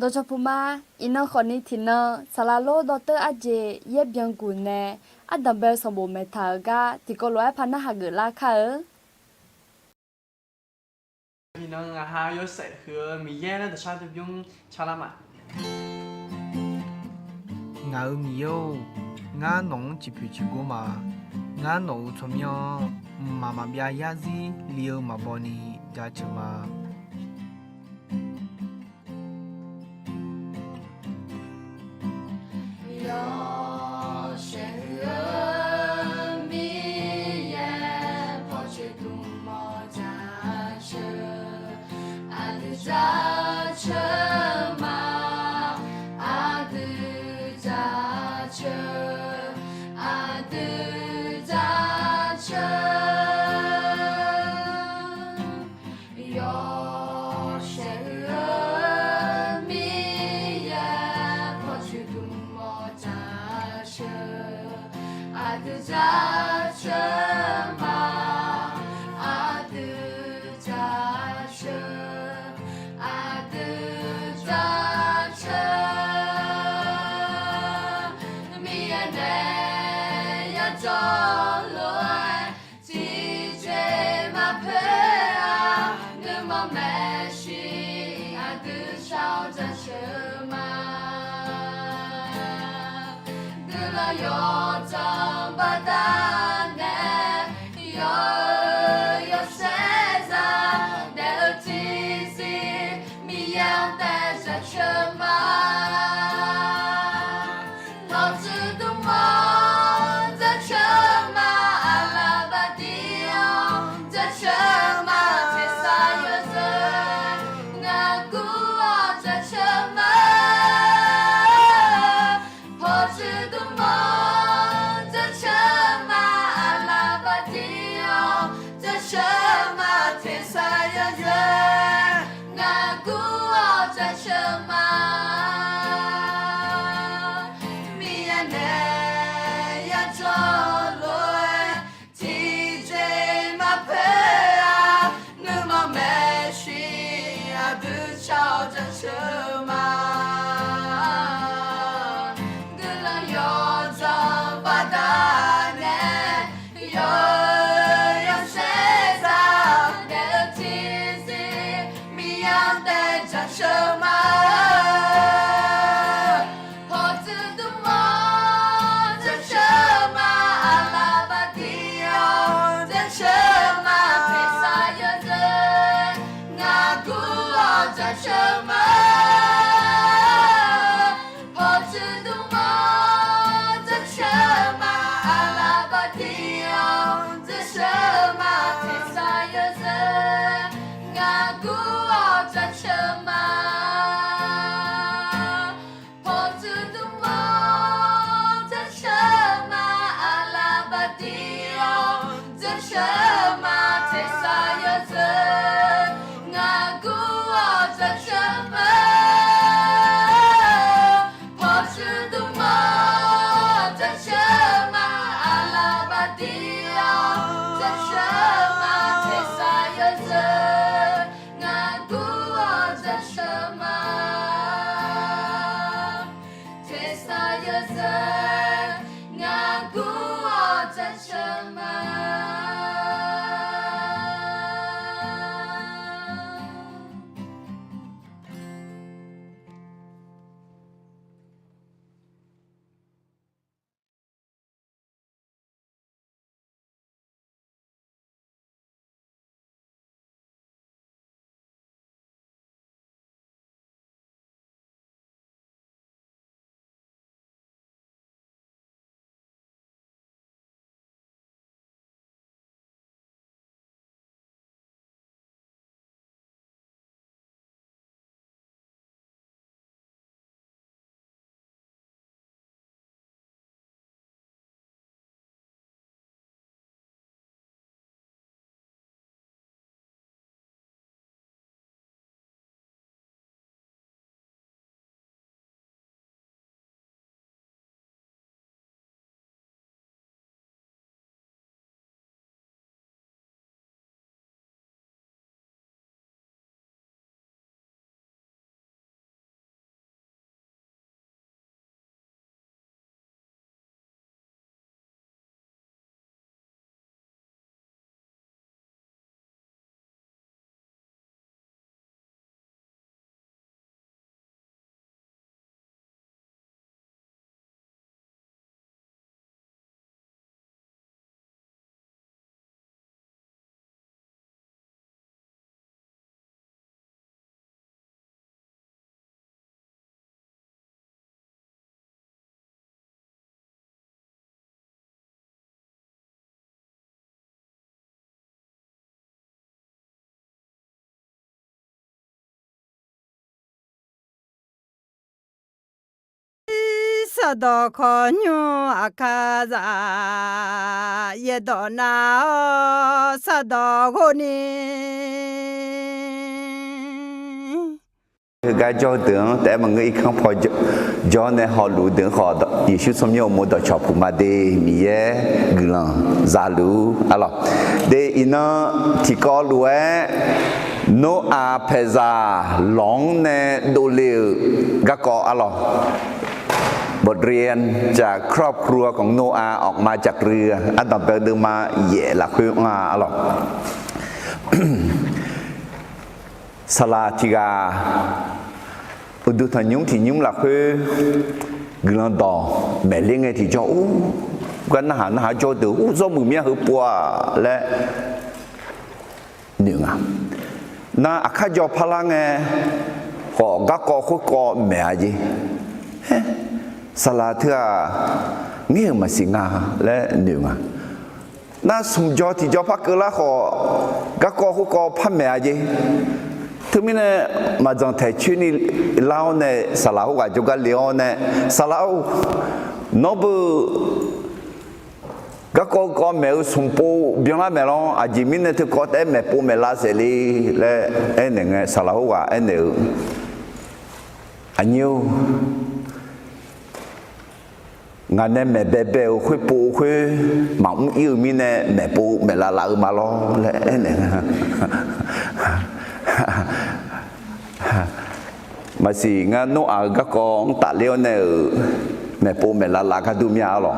ดชพุมาอินนคนนี้ทินเนสลาโลดอเตอร์อาเจเย็บยังกุนเนอัดดัมเบลสมบูรณ์เมทากาที่ก็ร้อยพันหักเกิดลาค่ะพี่น้องฮายอเสคือมีแย่แล้วแต่ชาติยุ่งชาละมาငါဦးမီယိုငါနုံချီဖြူချီကိုမာငါနိုချုံယောမာမပြာယာစီလီယိုမဘောနီဂျာချမာ有怎么打呢？有谁在的记忆谜样带着什么？老子的梦在什么？阿拉巴蒂奥在什么？天上有人，那古奥在什么？破纸的梦。什么天上有人？那孤傲在什么？米亚内亚着落，提着马背啊，那么没需要不吵着什么？个人有怎么打呢？有。什么？破纸的梦在什么？阿拉巴蒂奥在什么？天上有人，那古奥在什么？破纸的梦在什么？阿拉巴蒂奥在什么？天上有人，那古奥在什么？什么？天上有人，那古奥在什么？ ดอคอญูอาคาซาเยดอนาสะดอโคนี cái cho tưởng để mà người không phải cho nên họ lú tưởng họ ý chút xong nhiều một đợt chọc của mà để mi gửi ra lú alo để nó thì có lú ấy nó à phải ra long nè đồ liệu các có alo บทเรียนจากครอบครัวของโนอาห์ออกมาจากเรืออันต่อไปเดินมาเย่ละคุยมาอะหรอ สลาธิกาอุดุทันยุงที่ยุงละคือกลันต่อแม่เลี้ยงไงที่เจ้าอู้กันหาโจตืออู้ซ้อมมือเมียหือปัวและหนึ่งอ่ะน่าอาคาจอพลังไงขอกักกอคุกกอแม่จีสลาเถื่อเงี้ยมาสิงาและหนึ่งอ่ะน่าสมจอที่จอพักเกล้าขอกักกอคุกกอพันแม่จีทุกมิเนี่ยมาจังไทยชื่อนี่เล่าเนี่ยสลาวกับจุกัเลี้ยวเนี่ยสลาวนบก็แมวสมปูเบียงละแมวลองอาจิมิเนี่ยทุกคนแต่แมวปูแมวลาเสรีและไอ้หนึ่งสลาวกับไอ้หนึ่งอันยูงานเนี่ยแม่เบลคุยปูคุยหม่อมยืมมิเนี่ยแม่ปูแม่ลามาล้อและไอ้หนึ่งมาสิงานโนอาก็กองตัดเลี้ยวเนี่ยแม่ปูแม่ลาก็ดูมีอะไรหรอ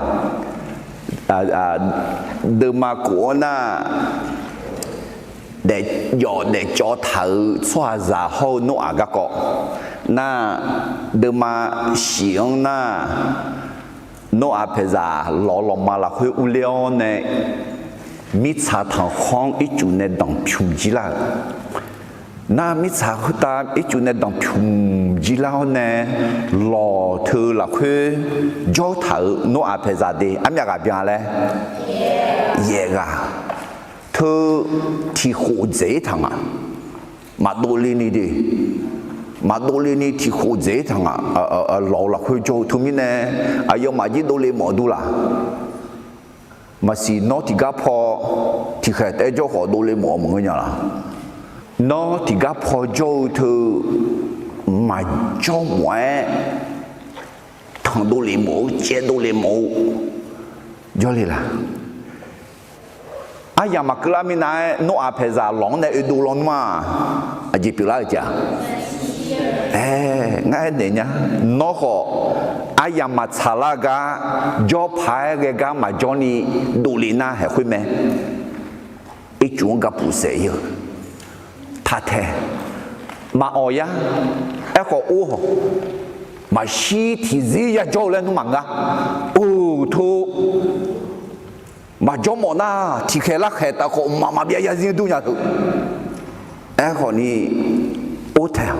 เดิมมากัวน่ะเด็กหยอดเด็กจอเถือสวาจาเขาโนอาก็กอน่ะเดิมมาเสียงน่ะโนอาเพจาหล่อลงมาละคุยอุเลี้ยวเนี่ยมิชาทางห้องอีจุเนี่ยดังพิมจิลาน่ามิชาคุตาอีจุเนี่ยดังพิมจิลาเนี่ยหล่อเธอละคือจอเธอโนอาเพจาดีอันยังกับยังเลยเย่กะเธอที่หัวใจทั้งอ่ะมาดูลีนี่ดิมาดูลีนี่ที่หัวใจทั้งอ่ะหล่อละคือจอทุกมิเนี่ยอายุมาจีดูลีหมอดูละมาสินอที่กับพอที่แค่แต่จอขอดูลีหมอมึงก็ยังล่ะนอที่กับพอจอเธอมาจอหมวยทางดูลีหมอเจดูลีหมอยอเลยล่ะอายามากลามินายโนอาเพซาหลงในอุดูลอนมาอาจิปิลาจ้ะง่ายเนี่ยนอขออายามาชาลากาจอพายเกกามาจอนี่ดูลีน่าเห็นคุยไหมอีจวงกับผู้เสียท่าแท้มาออยะไอ้ขออู้หมาชีที่ซียาจอเล่นมังกะอู้ทูมาจอมอน่าที่เคลักเหตุก็มาเบียยาซินดูยาตุไอ้คนนี้โอเทล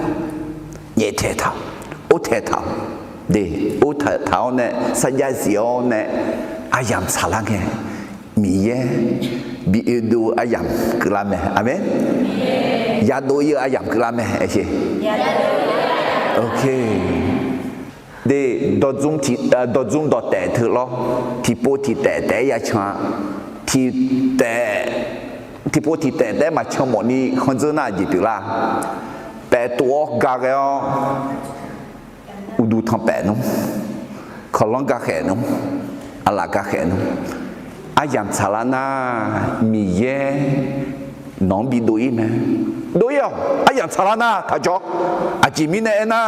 เยเทเทาโอเทเทาเดโอเทเทาเนี่ยสัญญาเสียวเนี่ยอายามสารังเงมีเยบีดูอายามกลาเมอเมนยาดูเยอายามกลาเมเอเชโอเคเดดอจุงดอแต่เธอล้อที่ปูที่แต่ยาชาที่ที่ปูที่แต่มาชมอนี่คนเจอหน้าจีบิลาแปดตัวกาเกออุดูทำแปดน้องขอลองกาแขนน้องอะไรกาแขนน้องอายามชาลานามีเย่น้องบีดูอีไหมดูยอายามชาลานาถ้าจอกอาจิมิเนน่า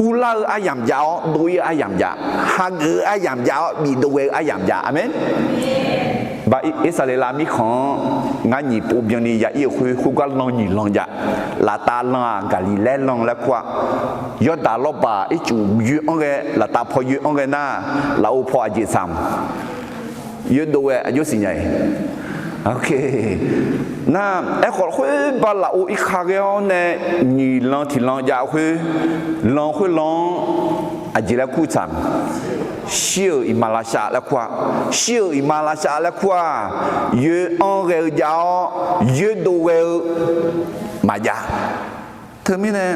อุลาอายามยาวดูยอายามยาฮักอายามยาวบีดูเออายามยาอเมนบาอิสราเอลมีของงานญี่ปุ่นยังนี่ยาอีคุยกันลองนี่ลองยาลาตาลองกาลิเลลองแล้วกว่ายอดดาลบาอิจูยูองเกลาตาพอยูองเกน่าลาอุพออาจิซัมยูดูเออายุสิไงโอเคน่าไอ้คนคุยบาลาอุอีกข้าวเนี่ยนี่ลองที่ลองยาคุยลองอาจิแล้วคู่จังเชื่ออิมาลาชาแล้วกว่าเชื่ออิมาลาชาแล้วกว่าเยอะอังเกลยาวเยอะดูเวลมายาเธอไม่เนี่ย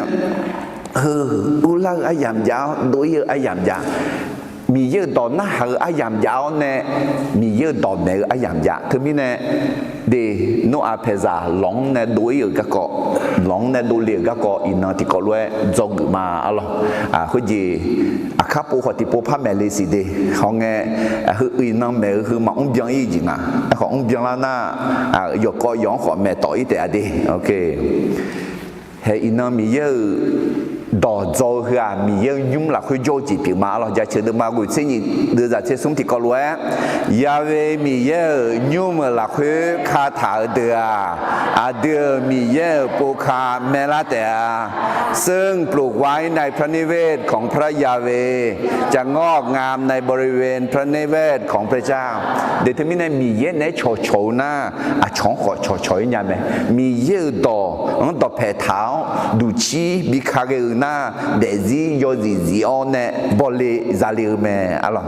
u la ayam giáo đối với ayam giáo mi yêu đó na hở ayam giáo nè mi yêu đó nè ayam giáo thứ mi nè để nó apeza long nè đối với các cọ long nè đối với các cọ in thì có loại dòng mà alo cái gì khắp bộ họ thì bộ phá mẹ lấy gì đi họ nghe hư in mẹ hư mà ông biang gì nè họ ông biang là na yêu có giống họ mẹ tội để đi ok hay in mi yêu đỏ dầu hà mi yêu nhung là khơi dầu chỉ biểu mà lo giá trị được mà người sinh nhị đưa ra chế sống thì có lúa ya về mi yêu nhung là khơi khá thảo được đưa mi yêu bồ khá mẹ laแต่ซึ่งปลูกไว้ในพระนิเวศของพระยาเวจะงอกงามในบริเวณพระนิเวศของพระเจ้าเดี๋ยวที่มีในมีเยในโฉโฉนะช่องขอโฉโฉยังไงมีเยต่อต่อแผ่เท้าดูชีบิคาเกน่าเดซี่โยซีซีออนเนบอลเลซาลิเมอะไร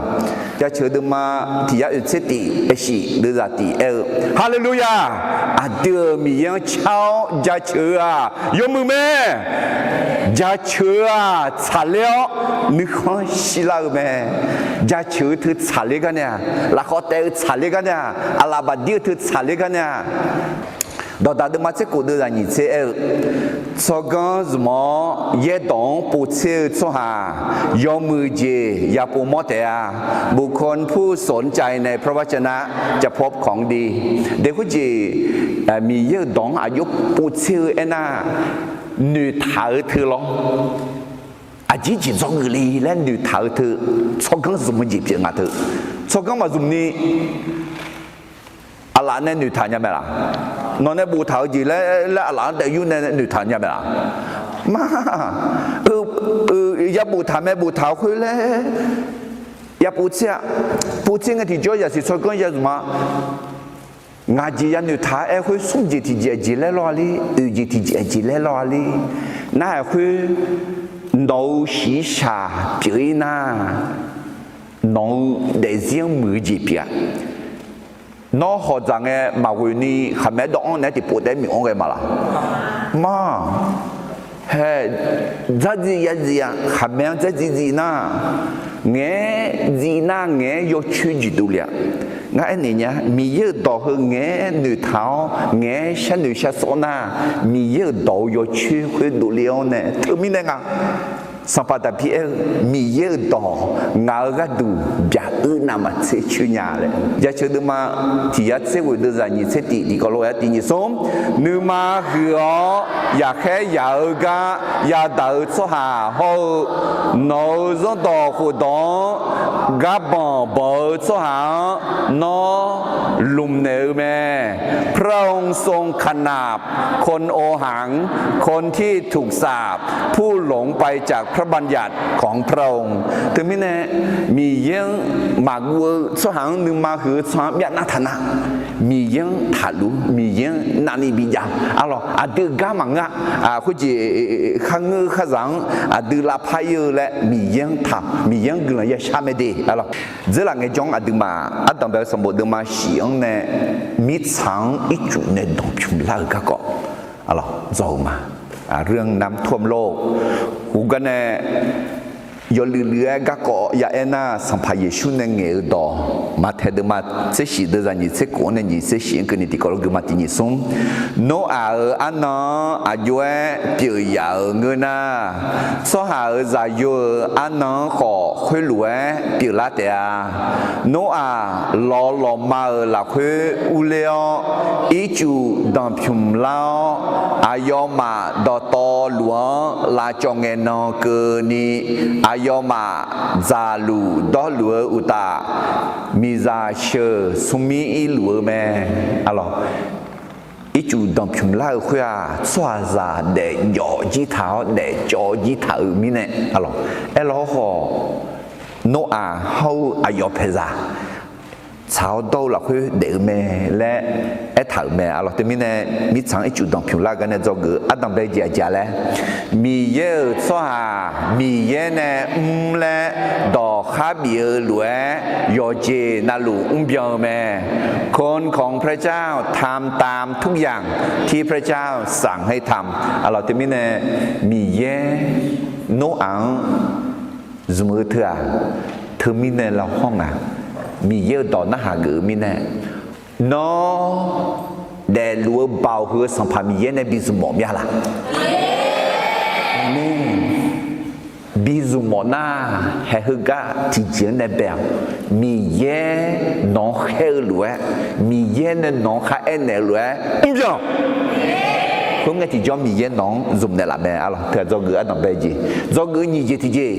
จะเชื่อดูมาที่ยาอุตติเอชิหรือซาติฮาเลลูยาเดี๋ยวมียังเช้าจะเชื่อยมือแม่จะเชื่อฉันแล้วนึกว่าสิลาแม่จะเชื่อถือฉันเลยกันเนี่ยแล้วเขาแต่ฉันเลยกันเนี่ยอะไรบดีถือฉันเลยกันเนี่ย到达的嘛，这个的人你这做个什么也懂不切做下，有มือเจอย่าปูมอแต่บุคคลผู้สนใจในพระวจนะจะพบของดีเด็กผู้จีมีเยอะดองอายุปูเชื่อน่ะหนูถาเธอหรอจีจี做个哩，来女头头，做工什么业别啊头？做工嘛什么呢？阿兰呢女头入咩啦？我呢布頭字咧，阿蘭地要呢女頭入咩啦？嘛，一布頭咩布頭去咧？一布車嘅條咗又是做工有什麼？牙字人女頭去送字條字咧攞哩，字條字咧攞哩，那係去。老西沙表演呐，老在讲มือจีบน้องเขาจังเงมาวันนี้ขมิ้นดองเนี่ยที่ปวดได้มีองค์ไงมาล่ะมาเฮ้จะจีอย่าจีอ่ะขมิ้นจะจีน่ะเงี้ยจีน่ะเงี้ยยกชื่อจีดูเลยงั้นไอ้เนี่ยมีเยอะต่อคือเงี้ยหนูเท้าเงี้ยฉันหนูฉันสอนน่ะมีเยอะต่อยกชื่อคือดูเลี้ยวเนี่ยเธอมีเนี่ยไงสัมปทานพี่มีเยอะต่องาก็ดูจะนำมาเชื่อชื่อยาเลยจะเชื่อดูมาที่ยัดเสวยดูใจนี่เสติดีก็รู้ว่าที่นี่สมนึกมาคืออยากแค่อยากก็อยากเดินสุหาหูโน้ตต่อหูดองกับบ่สุหาโนลุมเนื้อแม่พระองค์ทรงขนาบคนโอหังคนที่ถูกสาปผู้หลงไปจากพระบัญญัติของพระองค์ถึงแม้เนี่ยมียังมาวัวสหังนึงมาคือสามยันนัทนะมียังถัลุมียังนานิบิยาอะไรดื้อกามังอ่ะคุณจีขังขังดื้อลาพายและมียังทำมียังกลุ่มยังชาเมดีอะไรเจ้าหลังไอ้จงดื้อมาตอนแบบสมบูรณ์ดื้อมาเสียงเนี่ยมิดสังอีจุเนี่ยดงพิมพ์ลากก็อะไรเจ้ามาเรื่องน้ำท่วมโลกกูกันเนี่ยยลือเลือกก็ยาเอ็น่าสัมภาเยชุนเงยดอมาเทดมาเสียชีเดจันยิเสกุนยิเสียชีกันนี่ที่ก็รู้มาที่นี่ส่งโนอาอันนออายุเปียยาเงินน่ะสหาใจอยู่อันนอขอคุยรวยเปียละเดียโนอาลอมาละคุยอุเลออีจูดัมพิมลาวอายอมาดอตอหลวงลาจงเงินนอเกนี่ยอมาซาลูดอลัวอุตามิซาเชสุมีอิลัวแม่อะไรอีจูดอมพิมลาคุยสวาซาเดยอจีเท้าเดจอจีเท้ามีเนี่ยอะไรเราขอโนอาเขาอยอเพซาชาวโตเราคือเดือแม่และถ่ายแม่เราแต่มีเนี่ยมีทางจุดดองผิวลากันเนี่ยจะคืออันดับแรกจะเลยมีเยอะสว่ามีเยอะเนี่ยและดอกข้าเบียร์หลวยยอเจนาลูเบียร์แม่คนของพระเจ้าทำตามทุกอย่างที่พระเจ้าสั่งให้ทำเราแต่มีเนี่ยมีเยอะ โนอังสมมติเธอมีในเราห้องมีเยอะต่อหน้าหากือมีแน่เนาะเดลัวเบาเหือสัมภามีเยในบิสมอมยาละนี่บิสมอนาเฮกาที่เจนในแบบมีเยน้องเฮลัวมีเยในน้องข้าเอ็นในลัวอุ้งจังคุณไงที่จอมีเยน้องซุ่มในละแม่อะไรเธอจอกืออันนั้นไปจีจอกือนี่จีที่จี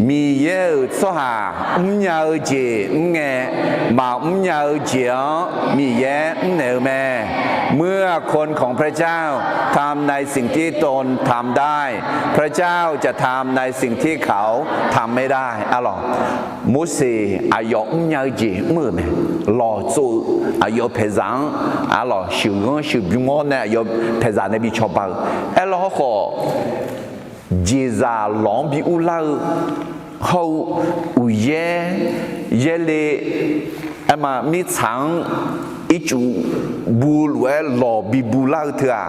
มีเยสหายาจีไงมายาจีมีเยเนแม่เมื่อคนของพระเจ้าทำในสิ่งที่ตนทำได้พระเจ้าจะทำในสิ่งที่เขาทำไม่ได้อะไรมุสีอายยาจีเมื่อแม่รอจูอายเพซังอะไรชิวงชิวบิงอนเนี่ยอายเพซังในบิชอบังเอลฮอจีซาลองบิอุลาเขาอุเยเลมามีฉังอีจูบูลเวลลอบิบูลาเถอะ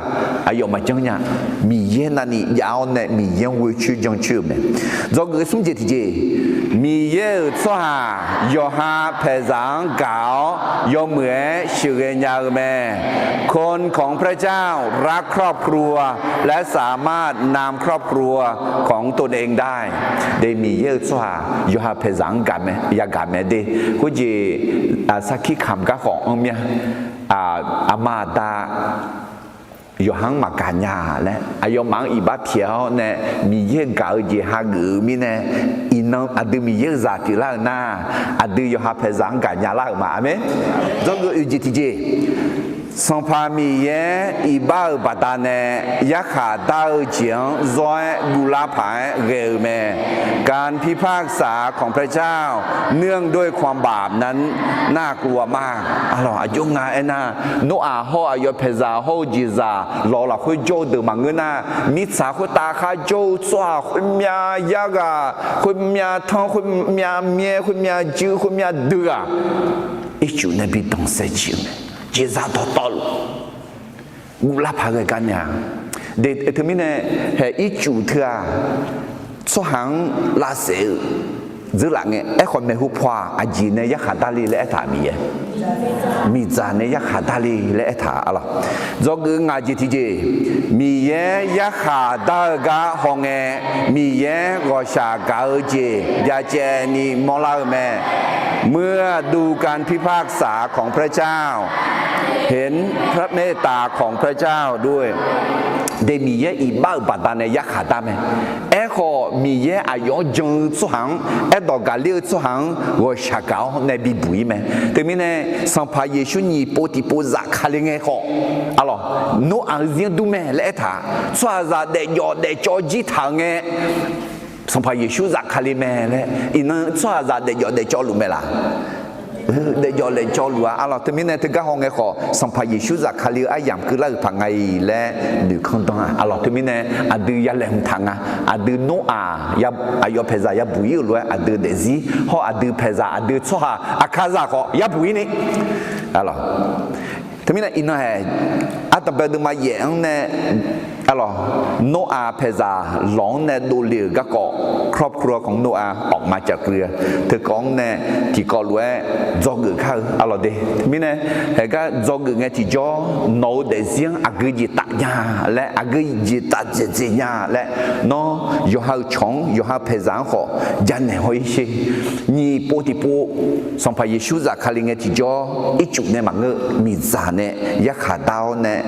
อายมาจังเนี่ยมีเยนันนี่ยาวเนี่ยมีเยวิชื่อจังชื่อเนี่ยจอกสมเจติเจมีเยสหายอฮาเพซังเก่ายอเหมือชื่อเงียแม่คนของพระเจ้ารักครอบครัวและสามารถนำครอบครัวของตนเองได้ได้มีเยสหายอฮาเพซังกันไหมยากันไหมเด้คุจีสักขี้คำก็ของเมียอามาตาอยู่ห้างมาการยาและอายุมังอีบาเพียวเนี่ยมีเยอะเก่าจีฮักอือมีเนี่ยอินนอดูมีเยอะจัดที่ล่างหน้าดูอยู่หาเพซังการยาล่างมาไหมจงก็อุจิตจีสัมภามีเยอีบ้าบัตาเนี่ยยักขาดาวเจียงจอยบุลาภายเร็วแม่การพิพากษาของพระเจ้าเนื่องด้วยความบาปนั้นน่ากลัวมากอะไรอายุงาเอ็น่าโนอาฮออายุเพซาฮอจิซาลอละคุยโจเดมังเงินามิสาคุตาคาโจสวาคุยมียากาคุยมีท้องคุยมีเมียคุยมีจื้อคุยมีเดืออีจูนบีต้องเสียจิเจซาตอลกูลาพากันเนี่ยเด็กที่มีเนี่ยเฮอีจูเถอะสหังลาเสือจื้อหลังเนี่ยไอ้คนไม่หุบพวาอาจีเนี่ยยักษ์ตาลีและถามีมีจานเนี่ยยักษ์ตาลีและถาอะไรจอกงาจีที่เจมีเยยักษ์ตากาหงเอมีเยกอชากาเจยาเจนีมอลาแม่เมื่อดูการพิพากษาของพระเจ้าเห็นพระเมตตาของพระเจ้าด้วยได้มีเยอีบ้าบัตาในยักษ์ตาแม่เอขอมีเยอายุจงสุหังเอดอกาเลียสุหังวชากาในบิบุยแม่แต่มีเนี่ยสัมภาเยชุนีโปติโปซักคาเลงเอขออะไรโนอาเซียนดูแม่และถาสวาซาเดยอเดจอจิทางเอสัมภาเยชุซักคาเลแม่และอินสวาซาเดยอเดจอลุเมล่าเดยอเลจอลัวอะไรแต่มีเนี่ยถึงก็ห้องเอขอสัมภาเยชุซักคาเลอายามคือเลิกพังไงและดูขั้นตอนอะไรแต่มีเนี่ยอดียาเลมทางอดีโนอายาอายุเพซายาบุยล้วนอดีเดซีฮออดีเพซาอดีชัวอาคาซาขอยาบุยนี่อะไรแต่มีเนี่ยอินน่ะอัตเบดมาเยงเนี่ยอะไรโนอาเพซาหลงเนี่ยดูเหลือก็เกาะครอบครัวของโนอาออกมาจากเรือเธอของเนี่ยที่ก็รู้จอกือเข้าอะไรเดมิเนี่ยเฮก็จอกือเนี่ยที่จอโนเดเซียงอากือจิตาญาและอากือจิตาเจเจียและเนาะอยู่หาชงอยู่หาเพซาเขายันเนี่ยหอยเชนี่ปกติปุ๊สัมภาระชูจากคาลิงเนี่ยที่จออีจุเนี่ยมันก็มีจานเนี่ยยักขาดาวเนี่ย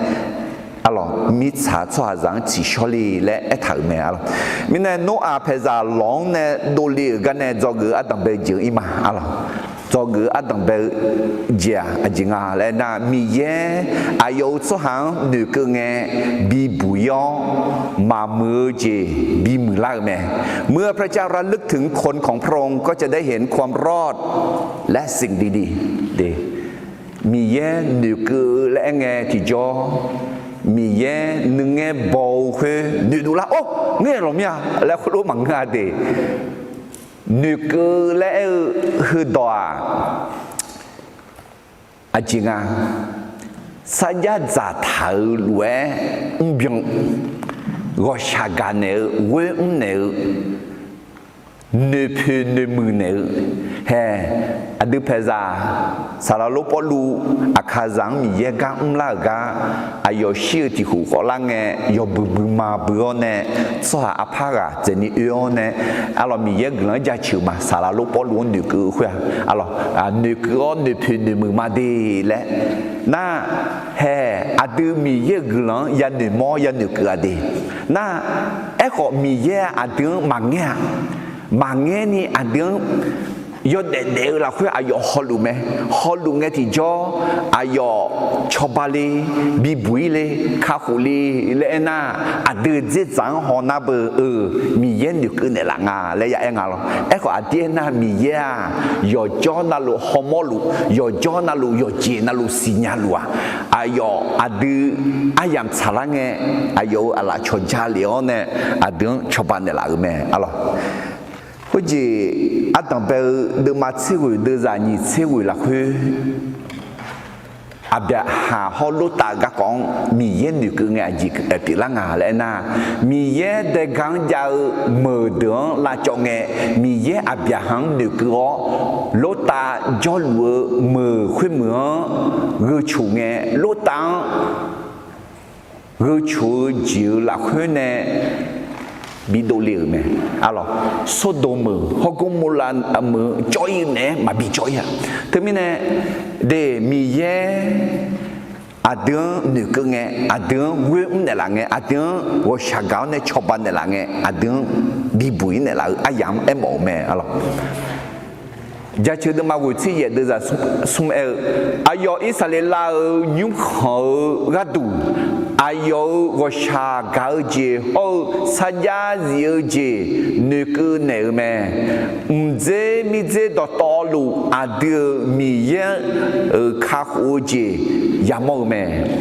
อะไรมิชาชัวจังจิชอลีและเอถาเมอะไรมิเนี่ยโนอาเพซาหลงเนี่ยดูลีกันเนี่ยจอกืออัตตังเบจิอิมาอะไรจอกืออัตตังเบจิอาจิงาและน่ะมีเยอายุสหังนึกเงบีบุยองมามือเจบีมือลากแม่เมื่อพระเจ้าระลึกถึงคนของพระองค์ก็จะได้เห็นความรอดและสิ่งดีๆดีมีเยนึกและเงที่จอมีเยนึงเงบอลเฮนึดูละโอ้เงี้ยหรอเนี่ยแล้วคุณรู้มั้งงาเดนึกและคือตัวอาจริงสัญญาจะถ่ายรวยบิง我下干呢，我呢。ne peut ne mune he adu peza salalo polu akazang mi yega umlaga ayo shi ti hu kolange yo buma buone so apara zeni uone alors mi yega ja chuma salalo polu ne ku khwa alors ne ku ne peut ne muma de le na he adu mi yega ya ne mo ya ne ku ade na eko mi ye adu mangya mà ni anh đứng yo để là khuyên ayo holu nghe thì cho ayo chobali bi bui le khahuli le na adu dễ dàng họ na bờ mi yen được cái này là ngà le ya ngà lo eko adie na mi ya yo cho na lu homolu yo cho na lu yo je na lu sinya lu ayo adu ayam salange ayo ala choja leone adu chobane la me alo có gì à tầm bè đưa mặt xe người đưa ra nhị xe người là khơi à bè hà họ lót ta các con mì yên được cứ nghe gì ở tỷ lăng à lại na mì yên để gắng giao mở đường là cho nghe mì yên à bè hàng được cứ lót ta cho lúa mở khuyên mở gửi chủ nghe lót ta gửi chủ chịu là khơi nè bị đổ liều mẹ, alors số đồ mờ, họ cũng muốn làm mờ choi nè mà bị choi à, thế mình nè để mi ye, à đứa nữ cơ nghe, à đứa quên nè là nghe, à đứa我下高nè chọc ban nè là nghe, à đứa bị bụi nè là à yam em mồ mẹ, alors giờ chưa được mà vừa chỉ đưa ra sum ayo Israel nhung khờ gạt đủ ayo gosha gauje ho saja zioje nuku neume mze mize do tolu adu miye khahoje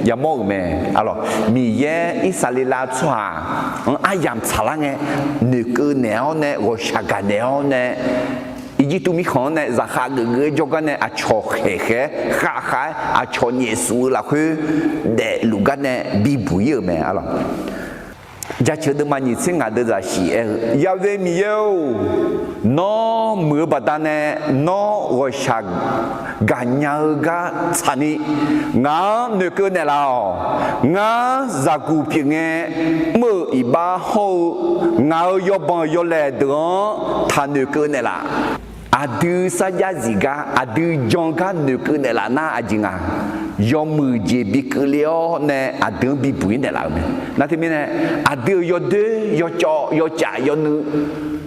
yamome alors miye Israel tswa ayam tsalange nuku neone gosha ga neone 이제 또 미컨에 자하그 저간에 아초헤헤 하하 아초 예수라 그내 루간에 비부여메 알아 자쳐도 많이 생각하다 시 야외 미요 너 뭐바다네 너 워샤 간야가 차니 나 느껴내라 나 자구핑에 뭐 이바호 나 요번 요래도 다 느껴내라 adu saja ziga adu jonga nuku ne la na ajinga yo mu je biklio ne adu bi bui ne la me na ti mi ne adu yo de yo cho yo cha yo nu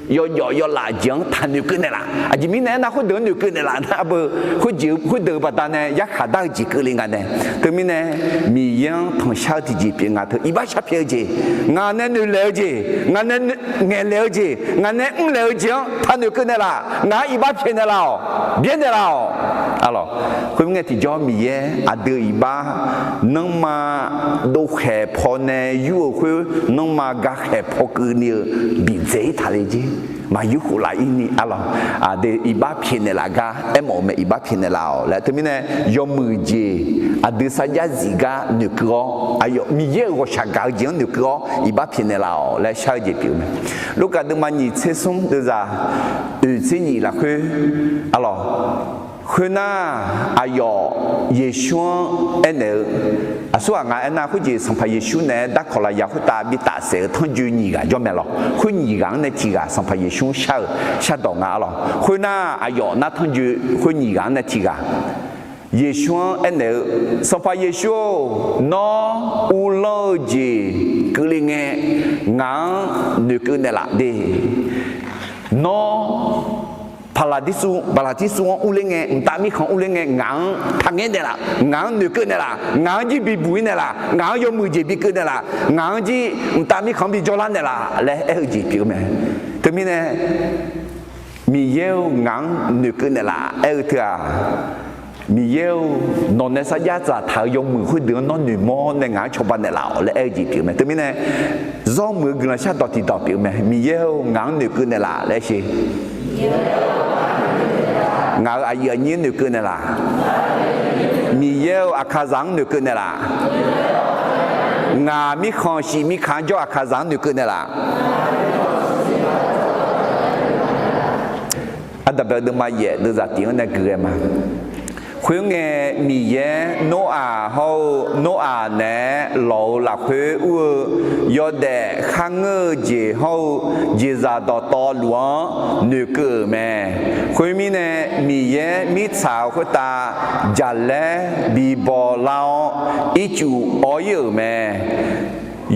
yo la jeng tan nuku ne la aji mi ne na khu de nuku ne la na bu khu ji khu de ba ta ne ya kha da ji ke li nga ne ti mi ne mi yang thong sha ti ji pi nga tho i ba sha pye ji nga ne nu le ji nga ne nge le ji nga ne ng le ji tan nuku ne la nga ba phiền thế nào biết thế nào alors hôm nay thì cho mình à đưa ba nông mà đâu khè phò nè yêu khơi nông mà gà khè phò cứ nhiều bị dễ thay chứ mà yêu khổ lại ini alors à để ba phiền thế là gà em ôm mẹ ba phiền thế nào lại thế mình nè do mười gì à đưa sa giá gì gà nước có ayo mình yêu có sang gà gì nước có ba phiền thế nào lại sao gì biểu lúc cả đừng mà nhìn xe xuống đưa ra xin nhị là khơi alors khơi na ayo Yeshua anh à số anh na khơi gì sang phải Yeshua này đã có là giáo ta bị ta sẽ thông chú nhị cái cho mẹ lo khơi nhị cái này chỉ cái sang phải Yeshua sao đó ngã lo khơi na ayo na thông chú khơi nhị cái này chỉ cái Yeshua anh sang phải Yeshua nó u lo gì cứ nghe ngã được cái này là đi nó Paladisu ulenge ntami khong ulenge ngang thangen de la ngang nu ke ne la ngang ji bi bui ne la ngang yo mu ji bi ke ne la ngang ji ntami khong bi jolan ne la le e ji pi me te mi ne mi yeu ngang nu ke ne la e thua mi yeu non ne sa ya za tha yo mu hu de non nu mo ne ngang cho ban ne la le e ji pi me te mi ne zo mu gna sha do ti do pi me mi yeu ngang nu ke ne la le shi ngài ai giờ nhiên được cái này là mi yêu akazang được cái này là งามีคอนชีมีขานจออาคาซังนึกเนี่ยล่ะอันดับเดิมมาเย่ดูจากที่นั่นคือมาคุยงมีเย่โนอาเขาโนอาเนี่ยเราหลักคุยยอดเด็กข้างเงยเจ้าเขาเจ้าจะต่อหลวงนึกแม่คุยมีเนี่ยมีเย่มีสาวคนตาจัลเล่บีบอลาวอีจูอ้อยแม่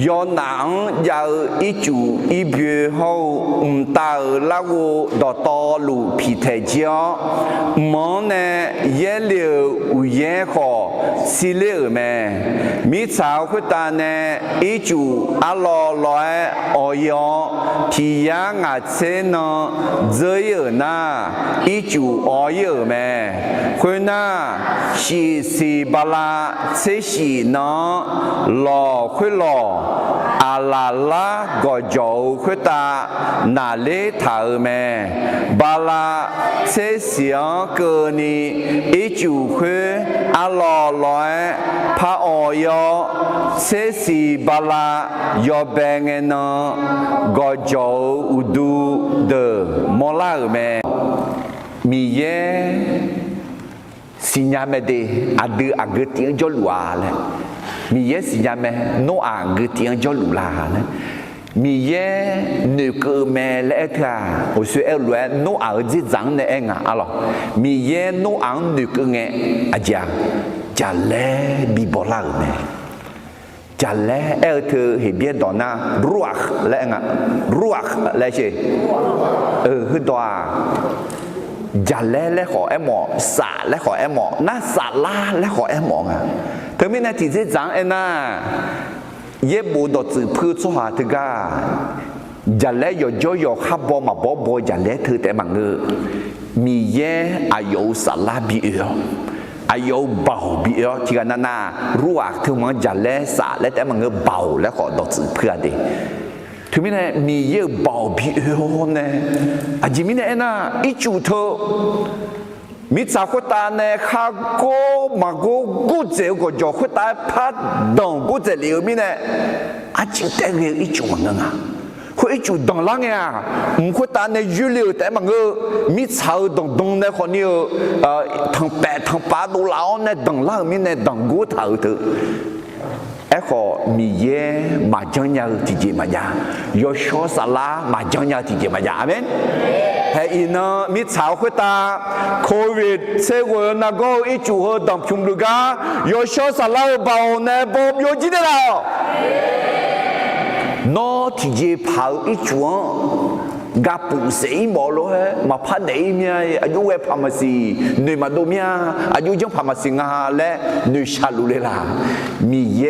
ยอหนังยาอีจูอีเบียเขาตาลาวต่อลูพิเทเจียมันเนี่ยเยลียวเย่ขอสิเลแม่มีสาวคนตาเนี่ยอีจูอัลลอลอยออยที่ยังอาเซนเจยน่าอีจูออยแม่คนน่ะชีสิบาลาเซชีน่ะรอคุยรออาลาลาก็โจคุตานาเลถาแม่บาลาเสียงเกินีอีจูคุอาลอลอยพระออยเสีบาลายอแบงเนก็โจอุดูเดมอลาแม่มีเยสิญญาเมเดอดืออากติจลัวเลยมีเยสิญญาเมโนอากติจลัวเลยมีเยนึกแม่เล็กค่ะโอ้ยเอลวยโนอาจิจังเนี่ยเองอ่ะอะไรมีเยโนอานึกเงอาจารย์จะเล่บิบลาแม่จะเล่เอลเธอเห็นเบียดอนน่ะรัวเล่งอ่ะรัวเล่ใช่คือตัวจัลเล่และขอแอมหมอสาและขอแอมหมอน่าสาลาและขอแอมหมออ่ะเธอไม่นาทีที่จังเอ็น่ะเย็บบูดจืดพื้นสหัสกาจัลเล่ยอยอยขับบอมาบอจัลเล่เธอแต่บางเงมีเย่อายุสาลาบีเออายุเบาบีเอที่กันน่ะรู้ว่าเธอมันจัลเล่สาและแต่บางเงเบาและขอดจืดเพื่อดีถึงแม้เนี่ยมีเยอะเบาพี่เอ๋เนี่ยอาจจะมีเนี่ยนะอีจุดเธอมีสาวคนตาเนี่ยข้าก็มากูเจ้าก็จะคนตาพัดดงกูจะเลี้ยวมีเนี่ยอาจจะแต่เรื่องอีจุดมันอ่ะคนอีจุดดังล่างเนี่ยคนตาเนี่ยยุ่งเลี้ยวแต่มันก็มีสาวดังเนี่ยคนนี้ทั้งแปดทั้งป้าดูแล้วเนี่ยดังล่างมีเนี่ยดังกูเท่าเธอเอขอมีเย่มาจังยาที่เจมาจายอชอสลามาจังยาที่เจมาจาอาเมนเฮ้ยนะมีสาวคนตาโควิดเซเวนักก็อีจูเหดังชุมลูกายอชอสลาบ่าวเนี่ยบ่ยอจีเดล่ะนอที่เจพาอีจูกาปูเสียหมอเลยมาพัดเดียมีอายุเวพามาสีเนมาโดมีอายุยังพามาสิงหาและเนชาลุเลลามีเย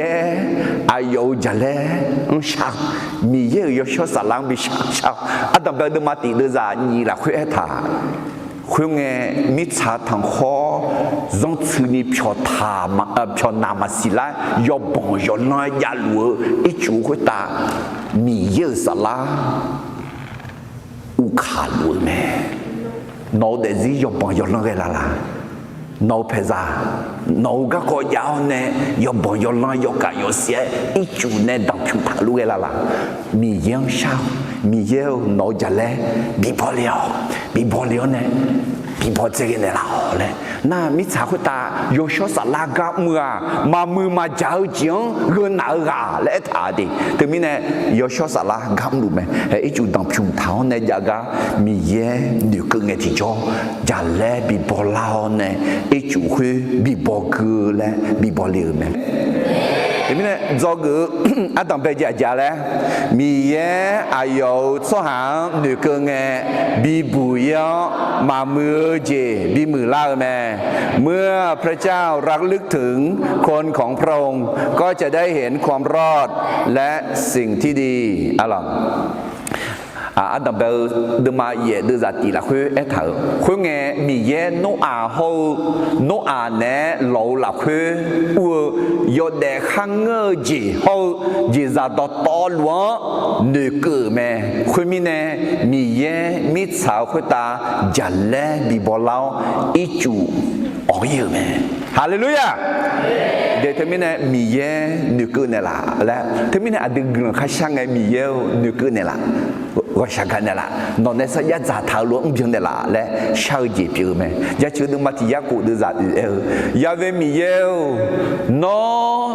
อายุจะเล่ชามีเยยชอสลังบิชาอันดับเดิมมาติเดือดนี่ละคุยถาคุยเงมิชาทางคอจงชื่อนี้พิอธามาพิอนามาสิละยอบงยอน้อยยาลัวอีจูคุยตามีเยสลาอุขาลัวแม่นอเดซิยอบยอน้อยละละนอเพซานอก็ก็ยาวเนี่ยยอบยอน้อยยอกายเสียอีจูเนี่ยดังพิวทาลัวละละมียังเช้ามีเยนอจะเล่บีบอลเลียวเนี่ยบีบอลเจกันเนี่ยละเลยน่ามิชาคุตาโยชอสลากามือมาเจ้าจีงเงินหนากาและถาดีถึงมีเนี่ยโยชอสลากาดูไหมเฮ้ยจุดดังพิวเท้าเนี่ยจากามีเย่ดูกึ่งเงที่จ่อจะเล่บีบอลลาวเนี่ยไอจุดคือบีบอลคือและบีบอลเลียวไหมเห็นไหมเนี่ยจอกืออาตมาไปจ่าแล้วมีเย่อายุสหางหนึ่งเกินเงบีบุยมามือเจบีมือล่าแม่เมื่อพระเจ้ารักลึกถึงคนของพระองค์ก็จะได้เห็นความรอดและสิ่งที่ดีอะไรอันดับเดิมมาเย่ดูจากที่ละคุยเถอะคุยเงมีเย่โนอาเขาโนอาเนี่ยเราละคุยยอดเด็กข้างเงยจีเขาจีจะต่อหลวงหนึ่งเกิดแม่คุยมีเนี่ยมีเย่มีสาวคุยตาจัลเล่บีบอลเราอีจู อ๋อเยอะแม่ฮาเลลูยาเดี๋ยวเทมิเนี่ยมีเยนึกเนี่ยละและเทมิเนี่ยอดีตข้าช่างไงมีเยนึกเนี่ยละก็ช่างกันเนี่ยละนอนในสัญญาจ่าทางหลวงเพียงเนี่ยละและชาวจีบอยู่แม่อย่าเชื่อดึงมาที่ยากูดูจ่าอย่าเวมีเยนอ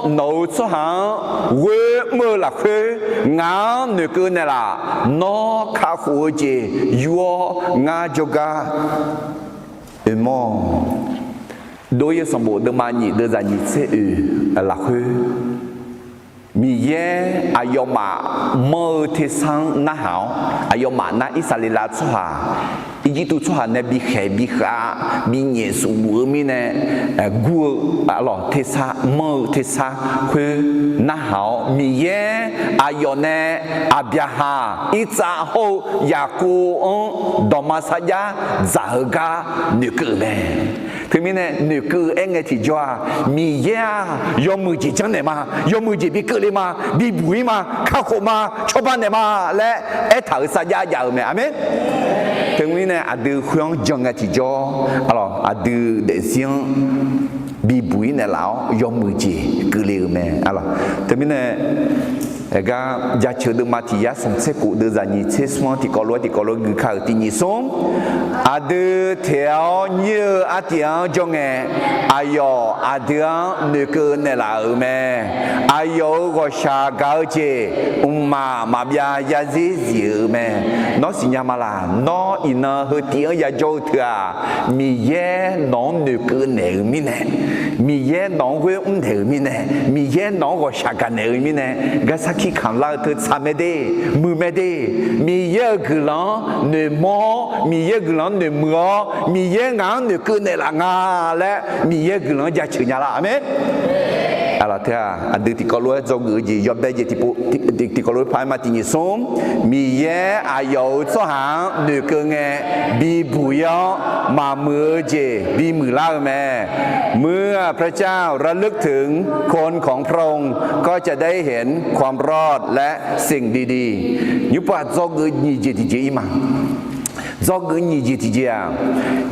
นเอาสุหางเวเมื่อละคืองานนึกเนี่ยละนอข้าหัวจียัวงาจกามอโดยสมบูรณ์ดมานีเดจานีเซอละคือมีเยอายมาเมื่อที่สังน่าหาวอายมาน่าอิสราเอลชัวอีจิตุชัวเนี่ยบิเขบิขาบิเนสูมีเนี่ยกูอะไรที่สังเมื่อที่สังคือน่าหาวมีเยอายเนี่ยอับยาฮาอิจาโฮยากูดอมาสยาซาฮกานึกเล่ถึงมีเนี่ยนึกเองไงที่จ้ามีเยยอมมือจีจังเนี่ยมายอมมือจีบิกเลยมาบิบุยมาข้าวโคมาชาวบ้านเนี่ยมาและถ่ายสัญญาอย่างเนี่ยอาเมนถึงมีเนี่ยอดีตขวางจังไงที่จ้าอะไรอดีตเด็กเสียงบิบุยเนี่ยแล้วยอมมือจีกเลยแม่อะไรถึงมีเนี่ยก็จะเชื่อดูมาที่ยาสงเสกุเดือดนี้เชื่อสมที่กอล์คือข่าวที่นิสมอดีตเที่ยวเนื้ออาทิตย์จงเออายอดีตนึกเนี่ยละแม่อายก็ชาเกาเจมาเบียยาซีซีแม่น้องสิญญามาละน้องอินเนอร์เฮตียาโจเถื่อมีเย่น้องนึกเนี่ยมีเนี่ยมีเย่น้องเว้ยเถื่อมีเนี่ยมีเย่น้องก็ชากันเนี่ยมีเนี่ยก็สักที่ขันลาเธอสามเดมือเมเดมีเยอะกลังเนื้อมอมีเยอะกลังเนื้อมือมีเยอะงานเนื้อเกินในละงาและมีเยอะกลังจะเชื่อละอเมนอะไรเถอะอันดีที่เขารู้จงอือจียอบได้ที่ปุ๊ที่เขารู้พายมาที่นี่สมมีเยอะอายุสหางเนื้อเกินไงบีบุยมามือเจบีมือล่าแม่เมื่อพระเจ้าระลึกถึงคนของพระองค์ก็จะได้เห็นความรอดและสิ่งดีๆยุบว่าจงอือจีที่จีมาจงอือจีที่จี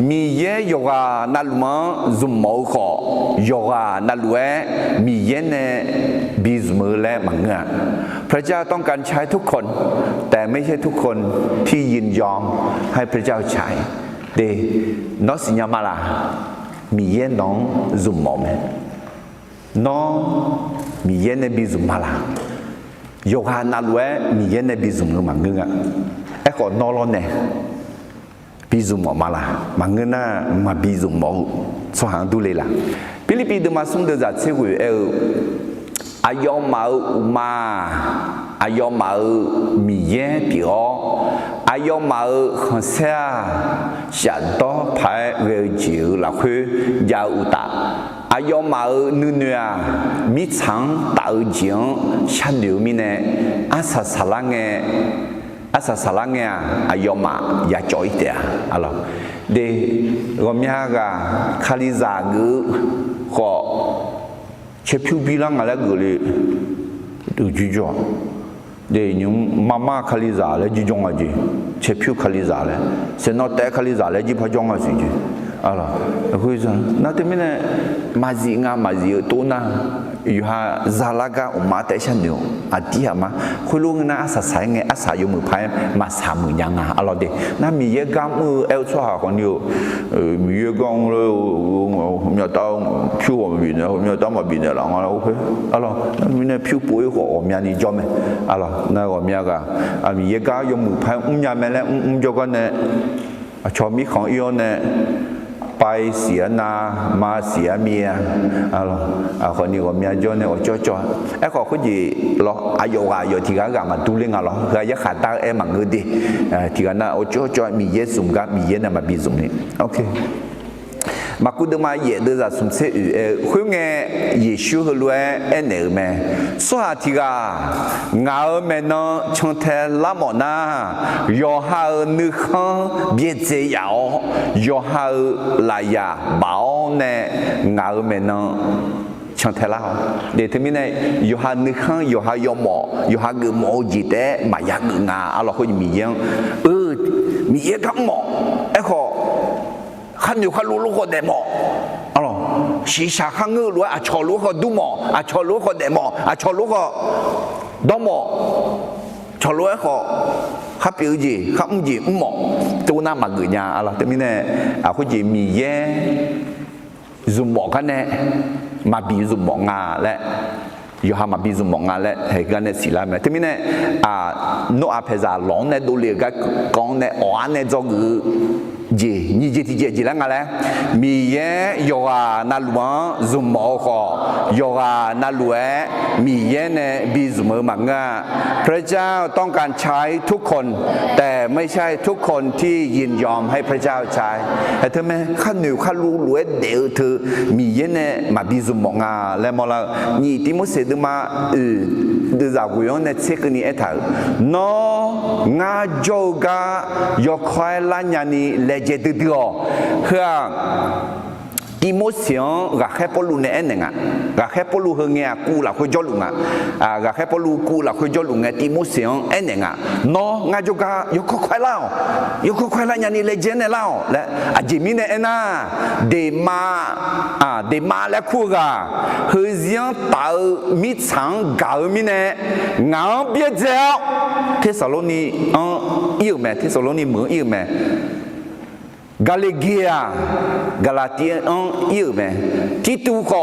มีเยอะโยกานัลมันจุ่มหมอขอโยกานัลเวมีเยอะเนี่ยบีสมือและมังเงะพระเจ้าต้องการใช้ทุกคนแต่ไม่ใช่ทุกคนที่ยินยอมให้พระเจ้าใช้เดนอสิญญามาลามีเยอะน้องจุ่มหมอไหมน้องมีเยอะเนี่ยบีจุ่มมาลาโยกานัลเวมีเยอะเนี่ยบีจุ่มมังเงะไอ้คนนอรอนเนี่ยบีซุมมาละมังเงินน่ะมาบีซุมสหางดูเลยล่ะฟิลิปปินส์มาส่งเดือดเชื่อว่าอายอมามาอายอมามีเย่ปีอ๋ออายอมาคนเสียฉันต่อไปเรื่องจิ๋วละคือยาอุตาอายอมาเนื้อมีช่างตาจิ๋วฉันเดี๋ยวมีเนี่ยอาสาสละเงอาสาสละเงียอายมาอย่าจ่อยเดียอะไรเดี๋ยวมีอะไรคาลิซากุก็เชื่อผิวบิลังอะไรกุเลยดูจีจ่อเดี๋ยวนี้มาม่าคาลิซาเลยจีจ่องอะไรเชื่อผิวคาลิซาเลยเส้นนอแต่คาลิซาเลยจีพัดจ่องอะไรจีอะไรคุยกันนั่นแต่ไม่เนี่ยมาจีงามาจีตัวน่ะอยู่หาซาลากาอุมาแต่ฉันเดียวอาทิตย์มาคุยลุงน่ะอาศัยไงอาศัยอยู่มือพายมาสามมือยังอ่ะอะไรเด็น่ะมีเยอะกำมือเอลชัวคนเดียวมีเยอะกำเลยมีต้องผิวมาบินเนี่ยมีต้องมาบินเนี่ยหลังอะไรโอเคอะไรมีเนี่ยผิวป่วยหัวมีอันนี้จอมไหมอะไรนั่นก็มีอะไรมีเยอะกำอยู่มือพายยามแล้วจอกันเนี่ยชอบมีของอีโอเนี่ยไปเสียนามาเสียเมียอะไรคนนี้ก็เมียจนเนี่ยก็จ่อไอ้คนที่เราอายุที่กันมาดูเรื่องอะไรก็ยังขาดตามังเงินดีที่กันน่ะจ่อมีเยสุมกับมีเยน่ะมาบีสุมนี่โอเคมาคุยมาเยอะด้วยสมเสด็จคุยไงเยซูฮลัวเอ็นเอเมสวัสดีกางาเมนชงเทลามอนาโยฮานึกเบียเจียวโยฮาลายาบ่าวเนงาเมนชงเทลาเดี๋ยวที่มีเนี่ยโยฮานึกโยฮายมอโยฮากึมอจิตเตมายากึงาอะไรก็มีเยอะมีเยอะกับหมอไอ้ข้อขันอยู่ขันรู้ลูกคนเดหมอ西沙康俄罗啊，朝罗和杜莫啊，朝罗和德莫啊，朝罗和多莫，朝罗和哈表字哈唔字唔莫，都那嘛个呀，阿拉对面呢啊，好似米耶，做莫กัน呢，嘛比做莫啊咧。有哈嘛比做忙啊咧，係緊咧事啦咩？對面咧啊，諾阿佩扎朗咧都嚟個講咧，我咧做個嘢，你即係嘢啦，我咧，米耶有啊那亂做毛個，有啊那亂米耶咧比做乜嘛啊？พระเจ้าต้องการใช้ทุกคนแต่ไม่ใช่ทุกคนที่ยินยอมให้พระเจ้าใช้แต่เธอแม่ข้าหนูข้ารู้รวยเดี๋ยวเธอมีเย็นเนี่ยมาบีซุมงาแล้วมอละนี่ที่มุสลิมมาเดือดกุยอนเนี่ยเช็คนี่เอท่าน้องาโจกายกคอยล้านยานี่เลเจตเดียวเพื่อที่มุสลิมก็แค่ปลุเนี่ยเองอ่ะก็แค่ปลุเฮงเงียกูหลักคุยจลุงอ่ะก็แค่ปลุกูหลักคุยจลุงเนี่ยที่มุสลิมเองอ่ะน้องาโจกายกคอยเล่ายกคอยล้านยานี่เลเจเนี่ยเล่าและอาจิมิเนี่ยนะเดมาและคู่กันเฮียงต่อมิชังกามิเนี่ยงานเบียดเจ้าเทสโลนีอิ่มไหมเทสโลนีเหมือนอิ่มไหมกาเลเกียกาลาเตียอิ่มไหมทิตูโก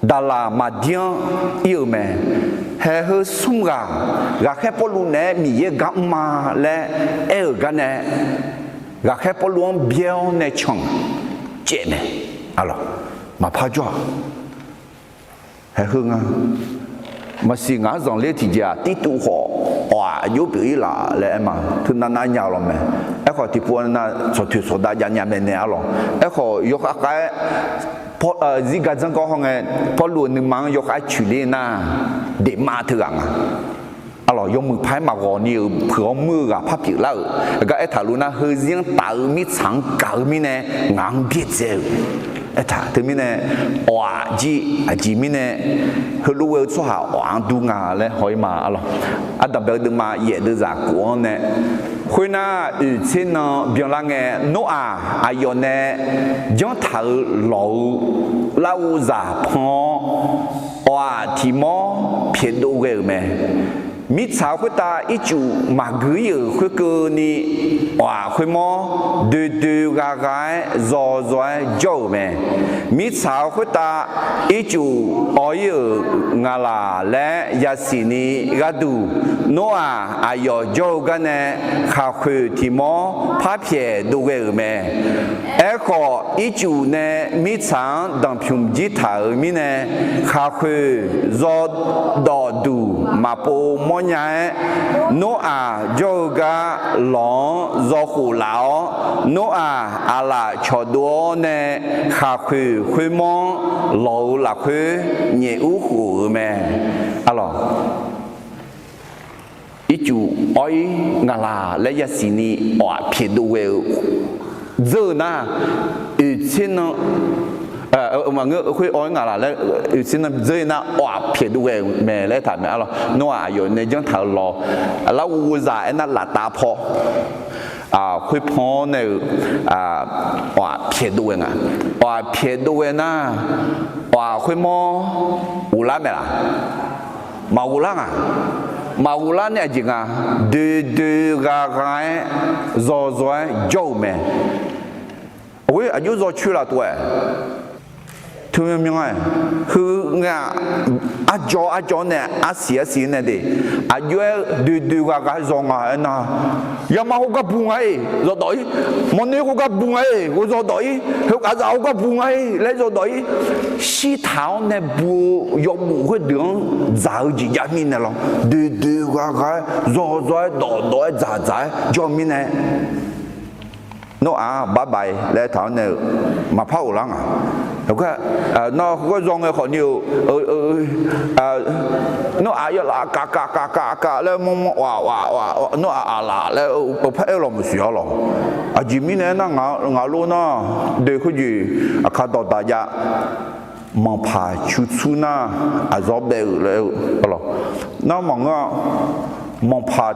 ดาลามาเดียอิ่มไหมเฮ้ยสุ่มกาแค่ปลุเนี่ยมีเยกัมมาและกันเนี่ยกาแค่ปลุเบียวเนี่ยชงเจเนี่ยอะไรมาพาจ้าเฮ้ยมาสิงห์สองเลี้ยที่จะติดตัวหัวยุบอีหล่าเลยมาทุนนั้นยาวลงไหมไอ้ข้อที่พวกนั้นสุดที่สุดได้ยันยันเนี่ยหรอไอ้ข้อยกอะไรพอจิกาจังก็ห้องไงพอล้วนหนึ่งมังยกไอ้ชุลีน่าเด็กมาถึงอ่ะอะไรยกมือพายมากอนี่เผื่อมือกับพับผิวแล้วก็ไอ้ถารุน่ะเฮียงตามีสังกามีเนี่ยงานเบียดเจ้าไอ้ท่าถึงมีเนี่ยจีมีเนี่ยเฮลูเวลชัวหาวางดูงาเลยหอยมาอะไรอันดับเดิมมาเย่ดูจากกัวเนี่ยคุยน่าเช่นเบียงลังเงโนอาอายอนเนี่ยย้อนถ่ายเหล่าเล่าจากพอว่าที่มอเพียรดูเวลไหมมิชาวคุตาอีจูมากุยคุกนี่ว่าคุยมอดูกากายจอจอยโจเมมิชาวคุตาอีจูออยงาลาและยาสินีกาดูโนอาอายโจกันเนข้าคุยที่มอพาเพียดูเวเมเอโคอีจูเนมิชาดังพิมจิตามิเนข้าคุยจอดอดูมาโปมอญาโนอาโจกาหลงโจหูเหลาโนอาอาลาชอดัวเนข้าคุยมองเหลาหลักคุยเนอูหูแม่อะไรอีจูอ้อยงาลาและยาสินีอ๋อเพียดูเวลเจอหน้าอีเช่นmà ngựa khuyên ôi ngà là lấy xin năm rơi na oa phía đuôi mẹ lấy thằng mẹ alo nó à rồi nên chúng thảo lò lão u già nó là ta phò khuyên phò này oa phía đuôi ngà oa phía đuôi na oa khuyên mò u lá mẹ là mà u lá à mà u lá này gì ngà đưa gà gái rồi dâu mẹ ôi à dâu chui là tuổi thương em nhung hư ngà cho nè xí nè đi đưa cái rong à na ya mà không có buông ấy rồi đợi món này không có buông ấy rồi đợi không có rau có buông ấy lấy rồi đợi xí thảo nè bu dùng mũ cái đường rau gì vậy mình nè lo đưa cái rồi đợi giả cho mình nè nó bye bye lấy thảo nè mà phao lắm à ok nó có dòng người họ nhiều nó giờ là cả lấy mong nó là lấy phải làm một xíu rồi chỉ mình này nó ngã luôn nó để cái gì cả đầu đại gia mà phải chú na gió bèo lấy rồi nó mong mon pas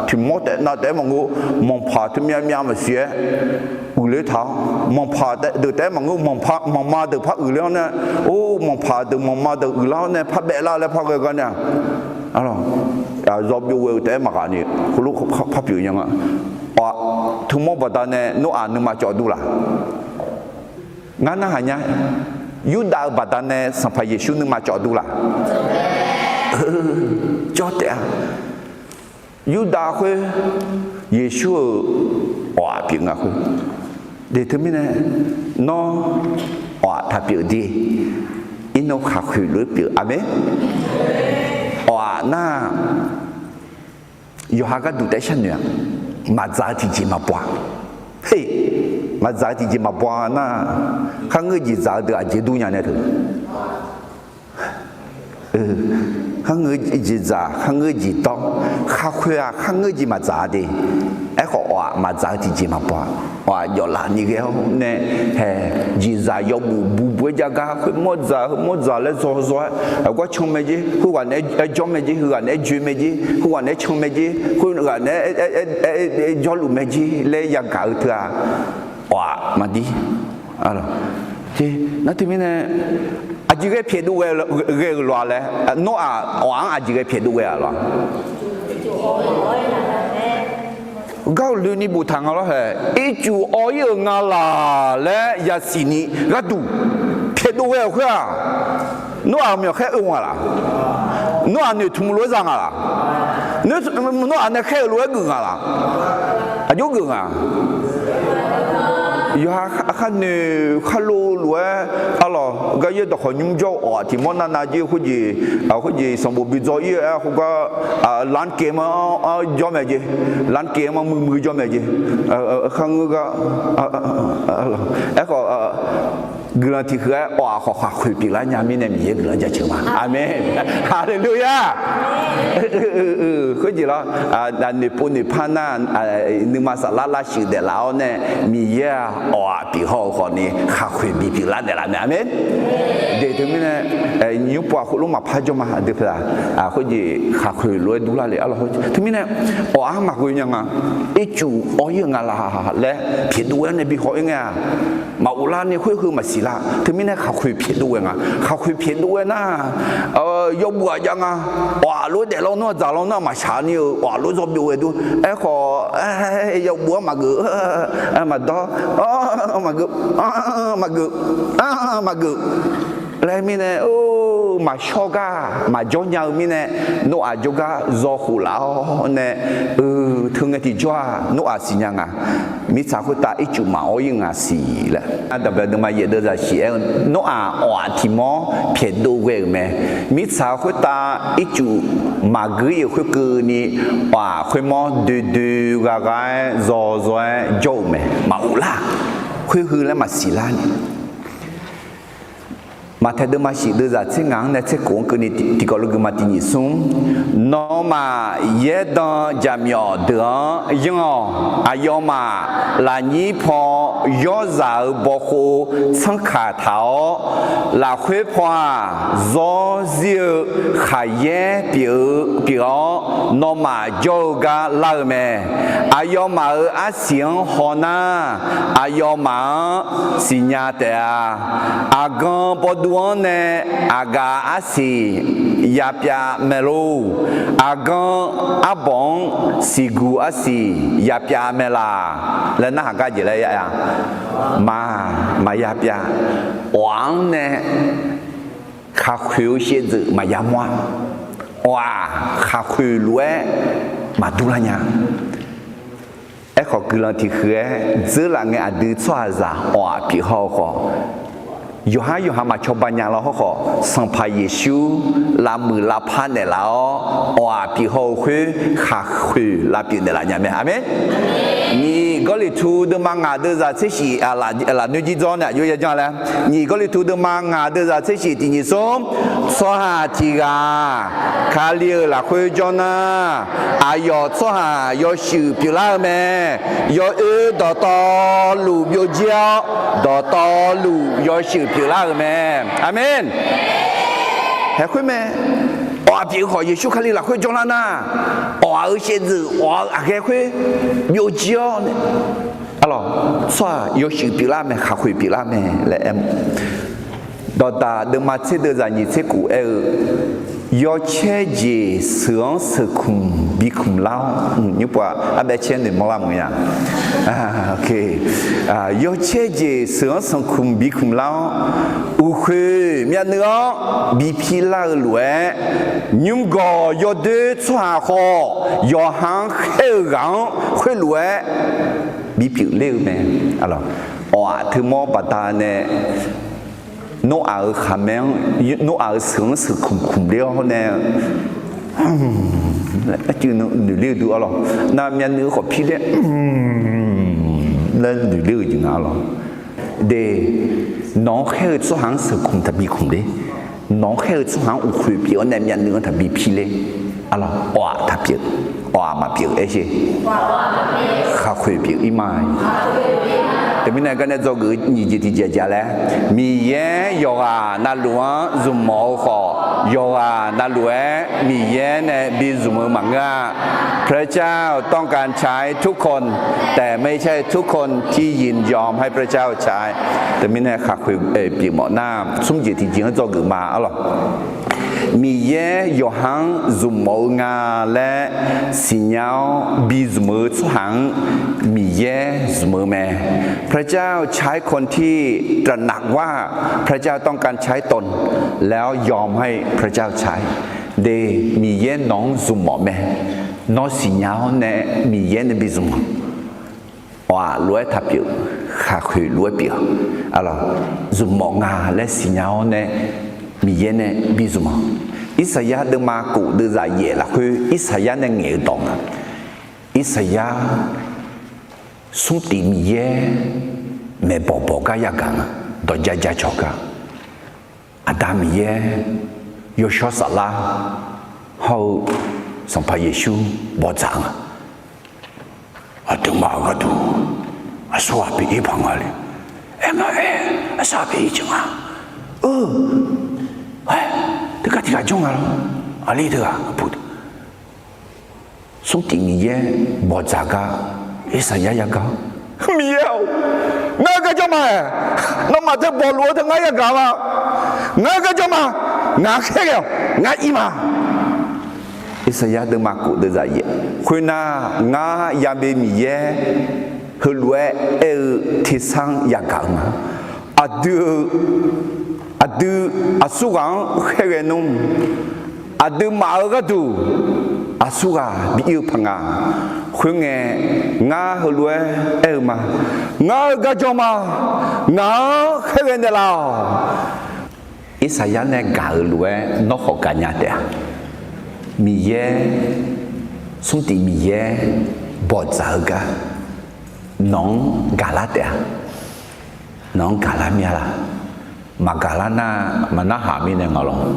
tu montes na te mangu mon pas tu mia monsieur u le ta mon pas de te mangu mon pas maman de pas u le ne oh mon pas de maman de u la ne pas be la le pas que ne alors job you te ma ka ni ku lu pa pyu yang wa tu mo ba da ne no a ne ma cho du la ngana hanya Yuda badane sampai Yesus ni macam tu lah. Jodoh. Yuda aku Yesus wah pingat aku. Determine no wah tapi dia. Ino aku lebih amen. Wah na Yohaga tu dah sana. Mazat je mabua. Hey. Mà giá thì chỉ mà bỏ na không người gì giá được chỉ đủ nhà này thôi không người gì giá không người gì to khác khuya không người gì mà giá đi ấy họ mà giá thì chỉ mà bỏ và giờ là như thế nè hè gì giá giờ bù giá cả một giá lấy rồi có chung mấy gì không quản ấy cho mấy gì không quản ấy chơi mấy gì không quản ấy chung mấy gì không quản ấy cho lù mấy gì lấy giá cả thôi à wah mati, alo, jadi nanti mana, aji ke pihak dua luar le, no orang aji ke pihak dua lah. Kau lu ni butang lah he, itu oil ngala le ya sini, gadu pihak dua ke? No orang yang kaya orang lah, no orang ni tumuluh zang lah, no orang ni kaya luar geng lah, ajo geng ah. Ya kan ni kalau luar kalau gaya dah konyum jauh di mana naji huji sambil bijau ia aku lan kema jom aja lan kema mu jom aja kan aku gelar tiga wah aku pilih nyami ni dia gelar jatuh mah amin haleluya huji lah dan ni pun ni panan ni masalah lah sih de lau ni mia wah pihau kau ni aku pilih de lah amin jadi tu mana ni pun aku lu mah pajak mah ada pula aku aku lu dulu lah Allah tu mana wah aku yang itu yang ngalah le pihau ni pihau ni maulah ni aku masih lah tu mana aku pihau ni aku pihau ni yo buat jangan wah lu de lo no jalan no macam ni wah lu job dua tu kau yo buat magu madah magu lai mine oh mashoga majonya mine no ajoga zohulao ne thương cái thì cho no asinyang à mi sa khu ta ít chục máu nhưng à xì là đặc biệt là mà giờ đó là xì no à thì mò phiền đồ về mẹ mi sa khu ta ít chục mà gửi khu cứ ni khu mò du gà zo dâu mẹ máu la khu hư là mà xì la mà thay đổi mà chỉ đưa ra chế ngang này chế cũng cái này thì có lúc mà tin nhị sung nó mà ye đó giảm nhỏ được nhưng ai mà là nhị phò yo giàu bảo hộ sang khả thảo là khuê phò do diệu khai ye biểu nó mà yoga lao mẹ ai mà ở xiang hồ na ai mà sinh nhật à agang duane aga asi yapya melo agan abong sigu asi yapya mela le na ga je le ya ma yapya wang ne kha khyu xie zi ma ya mwa wa kha khyu lue ma tu la nya e kho glan ti khue zi la nge adu chwa za wa pi ho kho Yohan macam banyak lah kok sampai Yesus lama lapan ni lah, wah pihau khui lapin ni lah nyampe, amin. Ni kalau tu demang ada zat sesi ala nuji zon ya, you jangan lah. Ni kalau tu demang ada zat sesi tinggi som, soha tiga kali lah khui zona, ayo soha yo shu pilar me, yo do lu yo jiao do lu yo shu pilar me, amin. Hei khui me. 我别好耶稣看你了会中了呢我儿先子我啊个会有教呢alors soit yo shi bila me kha khui bila me le em đó ta de ma che de za ni che ku e yo che ji sướng sự khum bi khum lao như quả à bé chen de mo la mo ya ok yo che ji sướng sự khum bi khum lao u khui mya nữa bi pi la lue nhung go yo de chua ho yo hang he gang khui lue bi pi leu me alors thứ mô bà ta nè nó ở khả mèn nó ở sướng sự khủng liêu nè chứ nó liêu được alors nam nhân nữ có phi đấy lên liêu chừng nào rồi để nó khéo số hàng sự khủng thật bị khủng đấy nó khéo số hàng u khui biểu nam nhân nữ thật bị phi đấy alors thật biệt mà biểu ấy chứ khá khui biểu im maiแต่ไม่นานก็เนี่ยจะเกิดนี่จะที่เจ้าแล้วมีเย่ยอนาหลวงจุ่มหมอขอยอนาหลวงมีเย่เนี่ยบีจุ่มมังงะพระเจ้าต้องการใช้ทุกคนแต่ไม่ใช่ทุกคนที่ยินยอมให้พระเจ้าใช้แต่ไม่แน่ขัดคุยปีหมอหน้าสุ่มเจที่จริงก็จะเกิดมาอ๋อมีเย่ยอหังจุ่มหมองาและสิญญาบีจุ่มสุหังมีเย่จุ่มแม่พระเจ้าใช้คนที่ตระหนักว่าพระเจ้าต้องการใช้ตนแล้วยอมให้พระเจ้าใช้เดมีเย่น้องจุ่มหมอแม่น้องสิญญาเนี่ยมีเย่ในบีจุ่มว่าล้วยทับอยู่ขาคุยล้วยเปียวอะไรจุ่มหมองาและสิญญาเนี่ยมีเย่เนี่ยบีจุ่มอิสยาเดิมากูเดินใจเย่ละคืออิสยาเนี่ยเงี้ยตองอิสยาสุดที่มีเย่แม่บอกกันยังกันดอกใจชอกกันอาดามีเย่ยชอสลาเขาสัมภาเยซูบอกจังอาถึงมาก็ดูอาสวาปีอีพังอะไรอาสวาปีอีจังเฮ้ย这个地方中啊，啊里头啊不的，从第二页莫咋个，一时也个，没有，那个叫嘛？那么这保罗的我也搞嘛？那个叫嘛？那个了，那一嘛？一时也都嘛古的在页，会那我也没米耶，和罗提倡也搞嘛？啊对。Adu asugang herenum adu maaga tu asuga biu panga khunge nga hulwe elma nga gajoma nga herenela isaya ne galwe no hokanya de miye sunti miye bozaga non galate non galamiala Magalana mana hami ne ngalong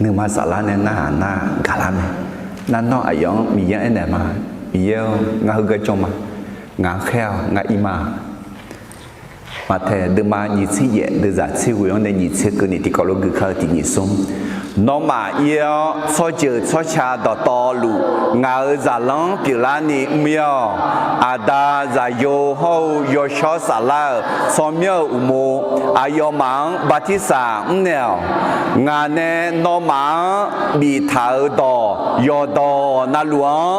ne masalah ne na galame na no ayong mi yang ene ma mi yo nga huga choma nga kheo nga ima ma the de ma ni chi ye de za chi wu yong ne ni chi ke ni ti ko lo gu kha ti ni sum no ma yo so je so cha do to lu nga za long pi la ni myo ada za yo ho yo sho sa la so myo u mo ayo mang batisa mneo nga ne no ma bi tha do yo do na luang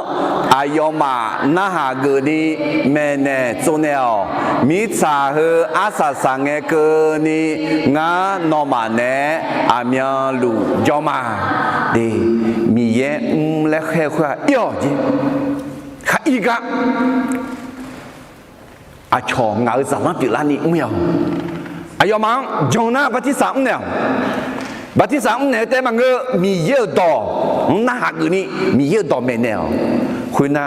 ayo ma na ha ge ni me ne zo neo mi cha he asa sa nge ke ni nga no ma ne a mya lu yo ma de mi ye le khe khwa yo ji kha i ga a cho nga za ma pi la ni myo ayo mang jona batisa mneo batisa mneo te ma nge mi ye do na ha ge ni mi ye do me ne khoi na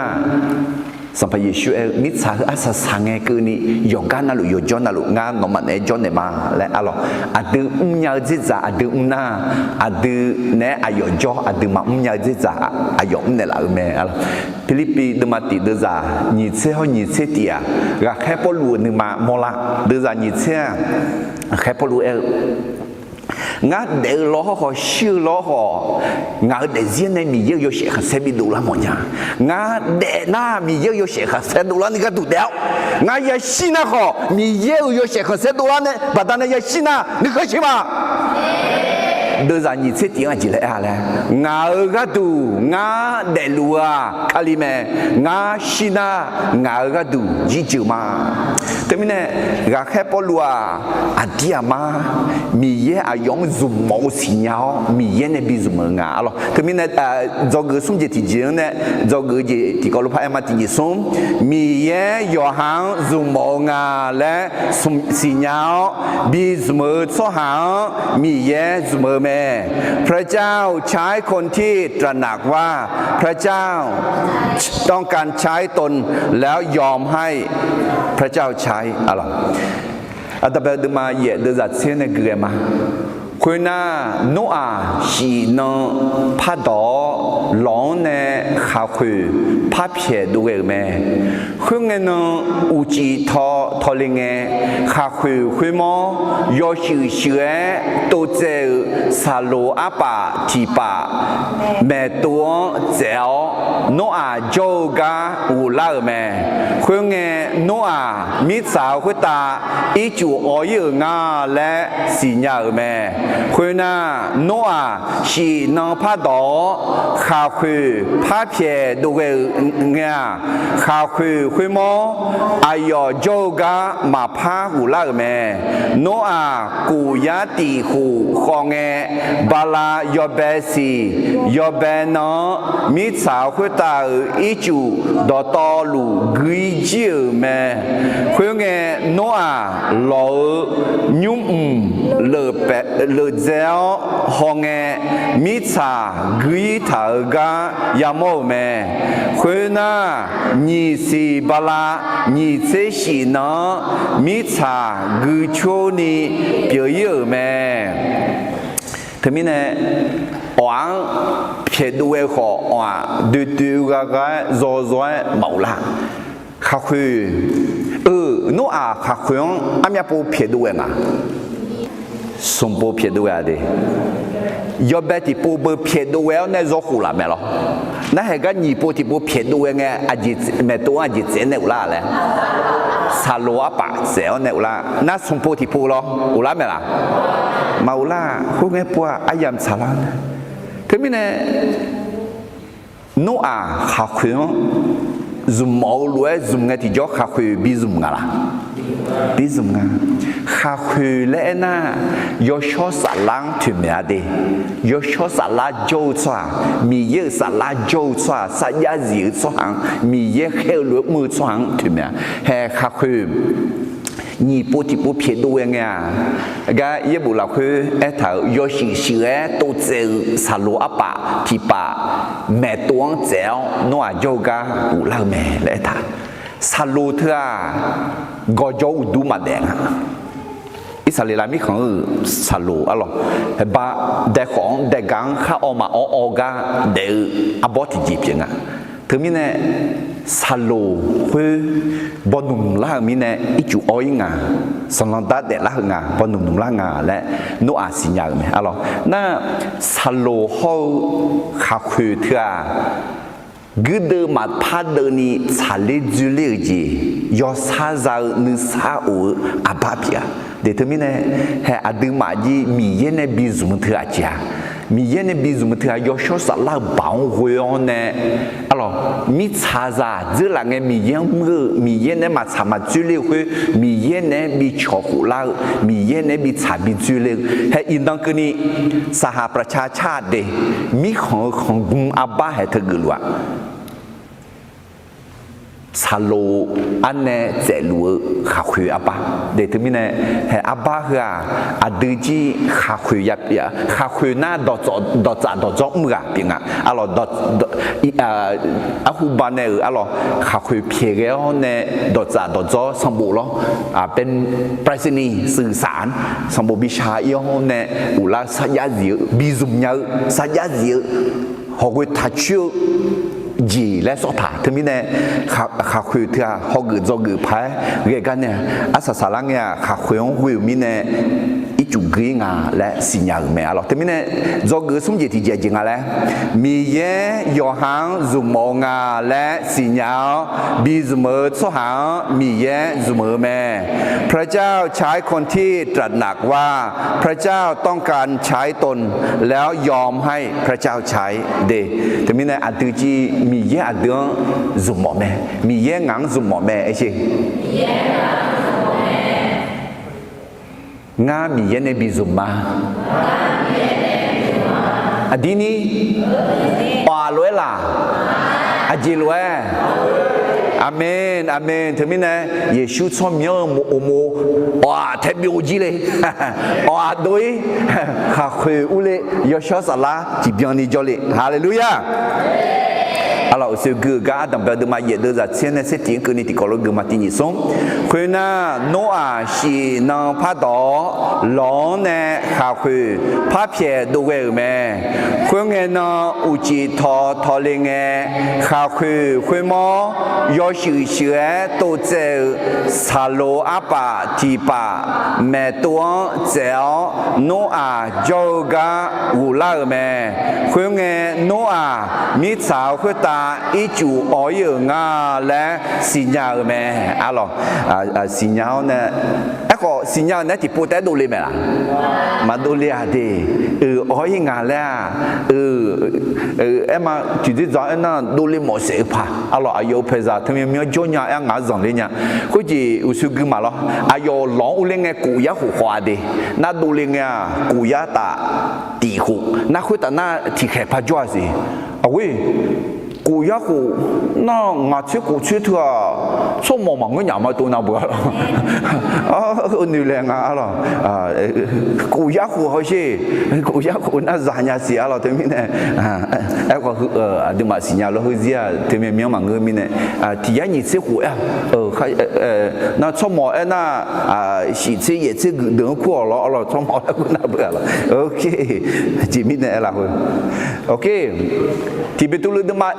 สัมภเยซูมิตรอาสาสังเกตุนี่ยองกันนั่นลูกยองจอนนั่นลูกงานน้องมันจอนเนี่ยมาและอะไรอาดูยาจิตาอาดูน่าอาดูเนี่ยอายจออาดูมายาจิตาอายเนี่ยละแม่อะไรฟิลิปปีดูมาติดูจาหนีเชี่ยวหนีเชี่ยตีอ่ะก็แค่พอรู้นึงมาโมละดูจาหนีเชี่ยแค่พอรู้ ngã để lo họ siêu lo họ ngã để riêng này mình yêu sẽ khá sẽ bị đủ lắm mọi nhà ngã để na mình yêu sẽ khá sẽ đủ lắm cái đủ đéo ngã yêu xin na họ mình yêu sẽ khá sẽ đủ lắm này bà ta này yêu xin na你可行吗đưa ra nhìn xét tiếng chỉ là là ngã cái đủ ngã để lúa kali mẹ ngã xin na ngã cái đủ gì chịu mà thế mình này gà khép bỏ lúa à dia mà mình yêu dùng dùng máu xì nhau mình yêu này bị dùng ngã alo thế mình này do cái sung thì chuyện này do cái gì thì có lúc phải mà thì sung mình yêu hàng dùng máu ngã là sung xì nhau bị dùng số hàng mình yêu dùng mẹพระเจ้าใช้คนที่ตระหนักว่าพระเจ้าต้องการใช้ตนแล้วยอมให้พระเจ้าใช้อะไรอาตมาดูมาเยอะดูจากเส้นเกลือมาคุณน่าโนอาชีนพัดดอหลงในข้าคือพับเพียดูเองแม่คุณเงินอุจิทอลิงเงข้าคือคุณมอยอชื่อเชื่อตัวเจ้าสาโลอาปาทีปาแม่ตัวเจ้าโนอาโจกาอุลาแม่คุณเงินโนอามิสาวคุณตาอีจูออยงาและสีญาแม่คุณน่ะโนอาชีนพัดดอข้าคือพับเพียดูเองข้าคือคุณมออายอโจกามาพาหูลาแม่โนอากูยาตีหูคองเอบาลายอเบซียอเบนอมิสาวคุณตาอีจูดอตอลูกีจิแม่คุณเงโนอาหล่อยุ่มเลเปเลเจ้าฮองเอมิชากีทากายามอแม่คุณน่ะนิสิบาลานิเซชินะมิชากีโชนีเปียเยแม่ทำไมเนี่ยหวังเพียดูเอขอว่าดูก็รอเมาละข้าคือโนอาข้าคืออามีปูเพียดูเองอ่ะสมบูรณ์เพียดูเองดิยอมแบบที่ปูเบอร์เพียดูเองเนี่ยรู้หูละแม่หรอนั่นเหตุการณ์ญี่ปุ่นที่ปูเพียดูเองเนี่ยอาจิแม่ตัวอาจิเจนเนี่ยอุลาเลยซาโลอาปะเสียวเนี่ยอุลานั่นสมบูรณ์ที่ปูหรออุลาแม่ล่ะมาอุลาพวกเงี้ยปูอายามสาระคือมีเนี่ยโนอาข้าคือzoom máu lúa zoom ngay thì gió khá khuy bị zoom ngà là bị zoom ngà khá khuy lẽ na gió cho xả lang thuyền mẹ đi gió cho xả lá dâu xoa mì dê xả lá dâu xoa xả giá dữ xoa hàng mì dê kheo lúa mưa xoa hàng thuyền mẹ hè khá khuy nhị bố thì bố phía đuôi nghe ga ye bù lão khứ e thảo yo xì xì e tô chế xà lúa áp bạ thì bạ mẹ tuông chéo nó à yoga bù lão mẹ lẽ thà xà lúa thưa gọi dâu đủ mà đèn ít xà lì lại mấy khổng xà lúa à lo ba để khổng để gắng khá o mà o ga để abort thì dịp chừng à thứ mình nèซาโลคือบอนุ่มล่างมีเนี่ยอีจูอ้อยงาสลังตาเดล่างาบอนุ่มล่างาและโนอาสิญาไหมอะไรน่าซาโลเขาขาคือเถอะกูเดินมาพาเดินนี่ซาเลจูเลจียอซาซานึซาอูอาบาเปียเดี๋ยวมีเนี่ยให้อดีมาจีมีเย็นในบิซุมเถอะจ้ามีเย็นในบิซุมเถอะยอชอสลาบางหัวเนี่ยอะไรมีชาซาเจอหลังเงี้ยมีเย็นมือมีเย็นเนี่ยมาชามาจุเลหัวมีเย็นเนี่ยมีชอหูลามีเย็นเนี่ยมีชาบิจุเลให้อินดังกันนี่สหประชาชาติเดมีของกุมอาบ้าให้เธอกุลวะซาโลอันเนี่ยเจลัวขาคุยอาบ้าเดี๋ยวที่มีเนี่ยให้อาบ้าเหรออดีจีขาคุยยับยับขาคุยหน้าดอจอกมือเปียงอ่ะอะไรดออาหูบานเนี่ยอะไรขาคุยเพียงแล้วเนี่ยดอจอสมบูรณ์เป็นไปรษณีย์สื่อสารสมบูรณ์วิชาเยอะเนี่ยอุลาสัญญาเยอะบิซุมเยอะสัญญาเยอะหอกทัชชิวจีและสถาถึงมีเนี่ยขาคุยเถอะหอกจอกุพายเรื่องกันเนี่ยอาศัยสารังเนี่ยขาคุยของคุยมีเนี่ยอี chủ ghi ngà lẽ xin nhà mẹ alors thế nên do gửi xuống gì thì dễ chừng lẽ mi ye yo hang dùng mò ngà lẽ xin nhà bi dùng mơ số hang mi ye dùng mơ mẹ พระเจ้าใช้คนที่ตระหนักว่าพระเจ้าต้องการใช้ตนแล้วยอมให้พระเจ้าใช้เดแต่ไม่ในอัตจีมีเยอะเดือนซุ่มหมอแม่มีเยอะงังซุ่มหมอแม่ไอ้ชิงามีเยอะในบิซุ่มมาอดีนี้ป่าล้วยล่ะอจีล้วยอาเมนอาเมนเธอไม่นะเยซูชอบเยอะโมโมว้าแทบไม่อุจิเลยว้าโดยข้าเคยอุเลยยศสลาจีบยานิจเลยฮาเลลูยาalors ce que gars dans de ma yede za tiene c'est tien que ni ti kolo ge matini son kwena noa shi na pa do lo ne kha khwe pa phie do we me khwe na uji tho le nge kha khwe mo yo shi xue to ze sa lo apa ti pa me to zeo noa joga u la me khwe nge noa mi chao khwe ta ý chủ ở nga là xin nhau mẹ alors xin nhau nè có xin nhau nè thì bố té đồ lên mẹ là mà đồ lên à đi ở nga là em mà chỉ biết rõ em là đồ lên một sẽ pa alors ayo bây giờ thì mình cho nhau em ngã dòng lên nha có gì u sư cứ mà lo ayo lỏng lên nghe cụ giá hủ hoa đi na đồ lên nghe cụ giá ta tỷ hủ na khuyết ta na thì khẽ pa cho gì ôi cụ giá cụ nó ngã chiếc cụ chiếc thưa số mỏ mỏng cái nhà mà tôi nào bữa nhiều lẽ ngã rồi cụ giá cụ hơi gì cụ giá cụ nó già nhà xí rồi thế mình này em có đừng mà xí nhà nó hơi gì thế mình miếng mà người mình này thì giá nhị chiếc cụ khai nó số mỏ em na xí chiếc nhị chiếc đường cụ rồi số mỏ nó cũng nào bữa rồi ok chỉ mình này là thôi ok thì bây giờ đừng mà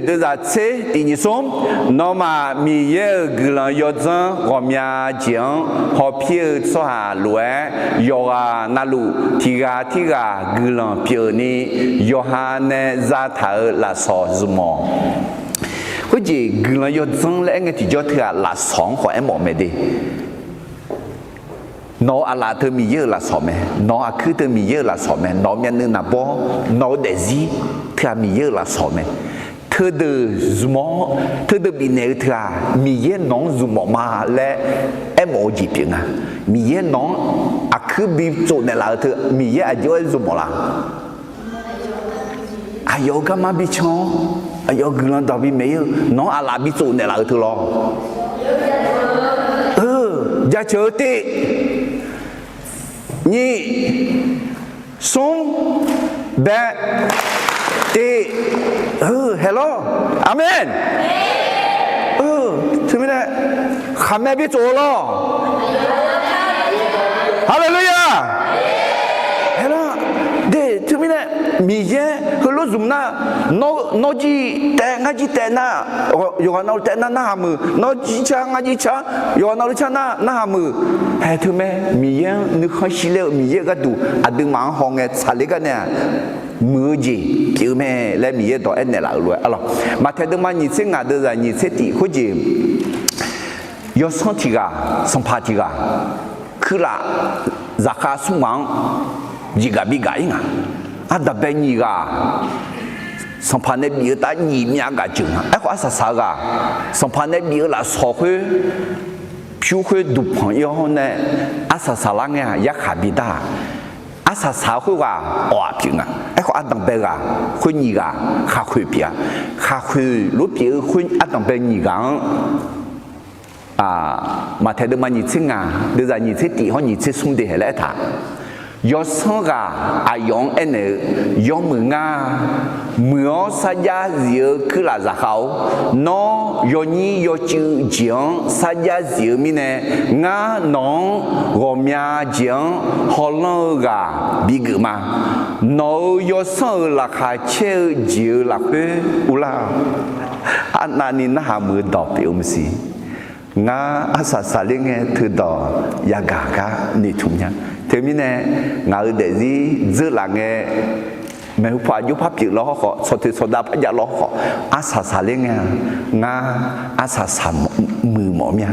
de za tse ti ni som no ma mi ye glan yo zan ro mia jian ho pie so ha lue yo ga na lu ti ga glan pie ni yo ha ne za tha la so zumo ko ji glan yo zan le nge ti jo thia la song ho em mo me de nó à là thơ mi dơ là sọ mẹ nó à cứ thơ mi dơ là sọ mẹ nó miền nước nạp bó nó để gì thơ mi dơ là sọ mẹ thơ de zmo thơ de bị nề thơ mi dơ nó zmo mà lẽ em ở gì tiếng à mi dơ nó à cứ bị chỗ này là thơ mi dơ à dơ zmo là à dơ cái mà bị cho à dơ cái nó bị mấy nó à là bị chỗ này là thơ lo giá chờ tị nhị sung bé tị hello amen thế mới này khám mẹ biết chỗ lo hallelujah hello để thế mới này mi ye hello zoom na nó chỉ tệ ngay chỉ tệ na yo nó tệ na na mừ nó chỉ cha ngay chỉ cha yo nó cha na mừ hay thứ mẹ mi ye nước khó xí lệ mi ye cái đủ đừng mang hong cái xả lệ cái nè mưa gì kiểu mẹ lấy mi ye đó em này là rồi alors mà theo đừng mang nhị sinh à đưa ra nhị sinh thì có gì yo sang thì cả sang pa thì cả cứ là giá cả sung măng gì cả bị gãy ngà đặc biệt nhị cả song pan này bị ta nhị miếng cả chừng ấy có sao sao cả song pan này bị là sọ khơi phiêu khơi đục phong yêu này sao sao lăng nha giá cả bị ta sao sao khơi cả ở chừng à ấy có đặc biệt cả khơi nhị cả khá khơi lúc bị khơi đặc biệt nhị cả mà theo được mà nhị sinh à đưa ra nhị sinh thì họ nhị sinh xung đi hệ lẽ thà yo sanga ayong ene yo munga muo saja zio kula zakao no yo ni yo chu jiang saja zio mine nga non gomya jiang holong ga bigma no yo sang la kha che zio la khe ula anani na ha mu do pe umsi nga asa salinge thu do ya ga ga ni thumnya thế mình nè ngài để gì giữ là nghe mẹ phải giúp pháp chữ lo họ sau thì sau đó phải giả lo họ asa lên nghe nga asa mười mỏm nha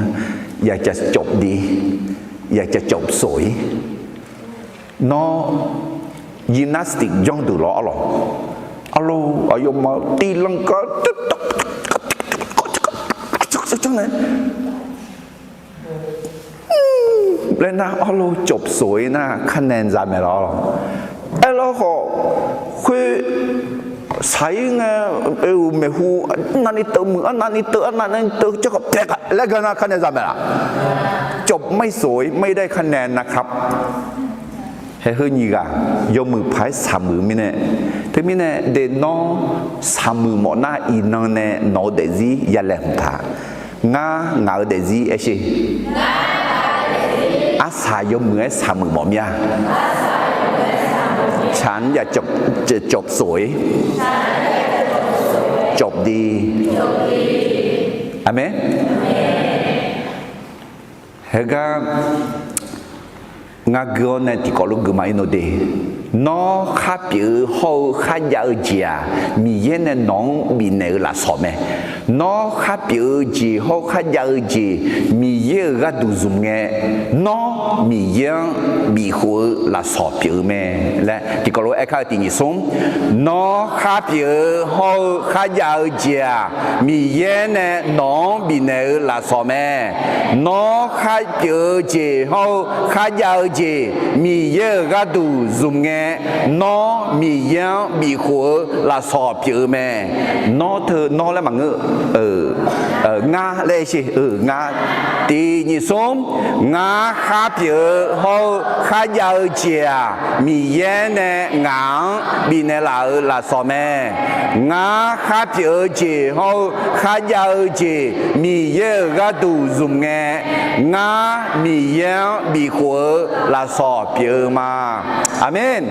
อยากจะจบดีอยากจะจบสวยnó gymnastic ย่องดูล้อหรอalo ở dùng mà đi lăng có chắc này lên na alo chụp sủi na khăn nền ra mẹ đó alo họ khuê sai nghe mẹ hu nani tự mưa nani tự chắc gặp tẹtแล้วก็นะคะแนนจะแบบจบไม่สวยไม่ได้คะแนนนะครับเฮ้ยนี่กะยกมือพายสามมือมิเนี่ยถึงมิเนี่ยเดินน้องสามมือหมดหน้าอีน้องเนี่ยน้องเดซี่ยาแหลมท่างาเดซี่เอชิอาสายกมือสามมือหมดเนี่ยฉันอยากจะจบสวยจบดีอาเมนเฮ้ยก็งาเกินเนี่ยที่เขาลูกมาอินโดนีน้องข้าเปียเขาข้ายาเจียมีเย็นเนี่ยน้องมีเนื้อละสอมน้องข้าเปียจีเขาข้ายาจีมีเยอะก็ดูซุ่มเงี้ยน้องมีเยอะมีหัวละสอบเปียแม่และที่เขาลูกไอ้ข้าตีนิสมน้องข้าเปียเขาข้ายาเจียมีเย็นเนี่ยน้องมีเนื้อละสอมน้องข้าเปียจีเขาข้ายาจีมีเยอะก็ดูซุ่มเงี้ยน้องมีเยอะมีหัวละสอบเปียแม่น้องเธอน้องแล้วมังงาเลยสิงาตีนิสมงาข้าเปียเขาข้ายาเจียมีเย็นเนี่ยงามีเนื้อละสอบแม่งาข้าเปียจีเขาข้ายาจีมีเยอะก็ดูซุ่มเงี้ยงามีเยอะมีหัวละสอบเปียมาอาเมน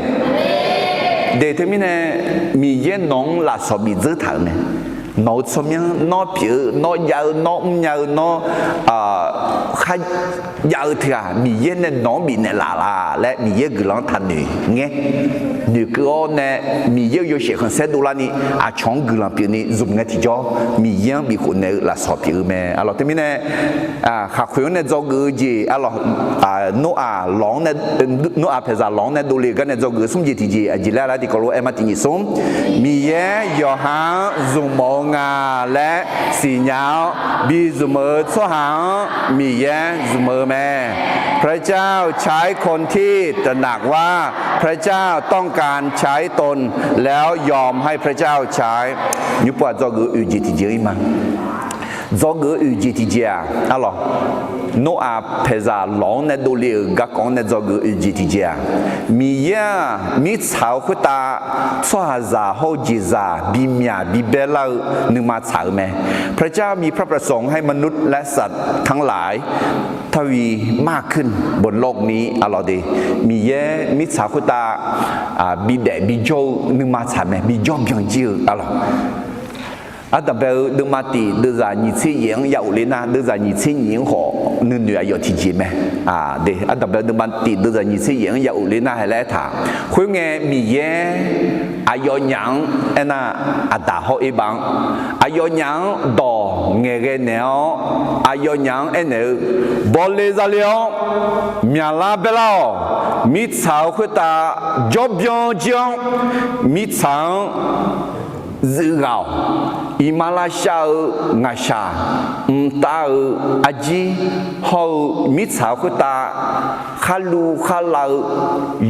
เดี๋ยวที่นี่มีเย็นน้องละสอบมีจื้อถังเนี่ยน้องสมัยน้องเปียน้องยาวน้องยาวน้องข้ายาวเถอะมีเย็นเนี่ยน้องมีเนี่ยละและมีเย็นกำลังทันนี่เงี้ยนี่ก็เนี่ยมีเย็นอยู่เสียงเสด็จละนี่อาช่องกำลังเปียนี่ซุ่มเงี้ยที่จ่อมีเย็นมีคนเนี่ยละสอบเปียแม่alorsที่นี่ข้าคุยเนี่ยจอกูจีalorsโน้อาหลงเนี่ยโน้อาเพซาหลงเนี่ยดูเลยกันเนี่ยจอกูสุ่มจีที่จีจีแล้วที่ก็รู้มาที่นี่สุ่มมีเย็นอยู่ห่างซุ่มมองและสีเหาบีซุมสหางมีแย้ซุมแม่พระเจ้าใช้คนที่ตระหนักว่าพระเจ้าต้องการใช้ตนแล้วยอมให้พระเจ้าใช้ยุบว่าจอกูอุจิติเจมั้งจอกูอุจิติเจalors no a peza long ne do le ga kong ne zog ji ti ja mi ya mi chao khu ta chwa za ho ji za bi mya bi be laนึงมาฉาแม่พระเจ้ามีพระประสงค์ให้มนุษย์และสัตว์ทั้งหลายทวีมากขึ้นบนโลกนี้อะลอดีมีเยมิชาคุตาบิเดบิโจนึงมาฉาแม่บิโจเบียงจิอะลอแต่เบลดึงมาตีดึงจากนิสัยยังยาวเลยนะดึงจากนิสัยยังหัวนึกเหนื่อยอยู่ที่จีแม่เดี๋ยวแต่เบลดึงมาตีดึงจากนิสัยยังยาวเลยนะให้แล้วถามคุยไงมีเยอายุยังน่ะดาเขาอีบังอายุยังดอเงี้ยเงี้ยอายุยังเนี่ยบอลเลยจะเลี้ยงมีอะไรเปล่ามิชาวคุตาจบยองจังมิชาวdự gạo Himalaya ngã sa ta aji hậu mít sao của ta khalu khalau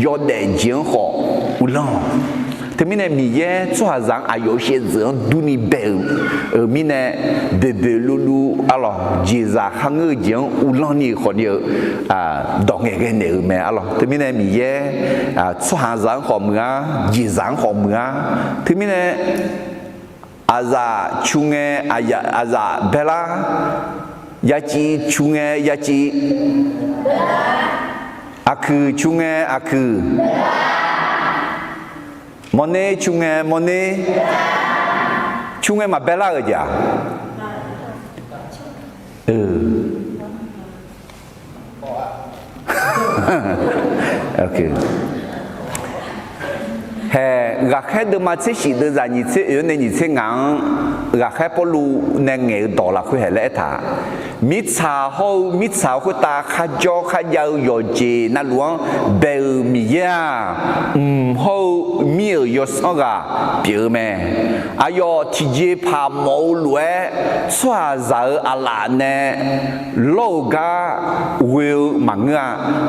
yo để diễn họ ulang thế mình này mi ye cho rằng ayo xe dưỡng duni bel mình này bebe lulu alors jiza khang diễn ulang ni khó nhiều đọc nghe cái này mẹ alors thế mình này mi ye cho rằng họ mưa jiza họ mưa thế mình này aza chunge aza bela yachi chunge yachi aku chunge aku mone chunge mone chunge mà bela ở nhà ok hè gà khai được mà chỉ sĩ được ra nhị chế yếu này nhị chế ngang gà khai bỏ lu nên nghề đỏ là khuyên hệ lẽ thà mít xào khuyên ta khai cho khai giàu rồi chị na luôn bèo mì ya hậu mì ở yo sao gà biểu mẹ ayo chỉ dễ phá mẫu lúa xóa giờ à là nè lâu gà will mang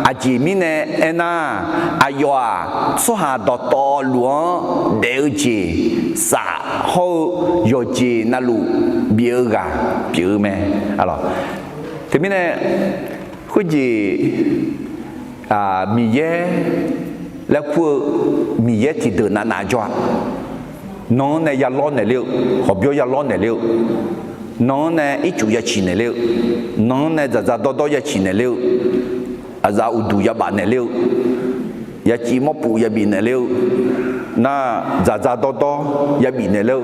à chỉ mi nè ena ayo à xóa đỏ to luôn đều chỉ xả hậu yo chị na lu biểu gà biểu mẹ alors thế mình này cái gì mì ye là của mì ye thì từ nãy cho nó này ya lon này liệu họ biểu ya lon này liệu nó này ít chủ ya chỉ này liệu nó này giờ đó ya chỉ này liệu giờ udu ya bạn này liệu ya chỉ một bù ya bị này liệu na giờ đó ya bị này liệu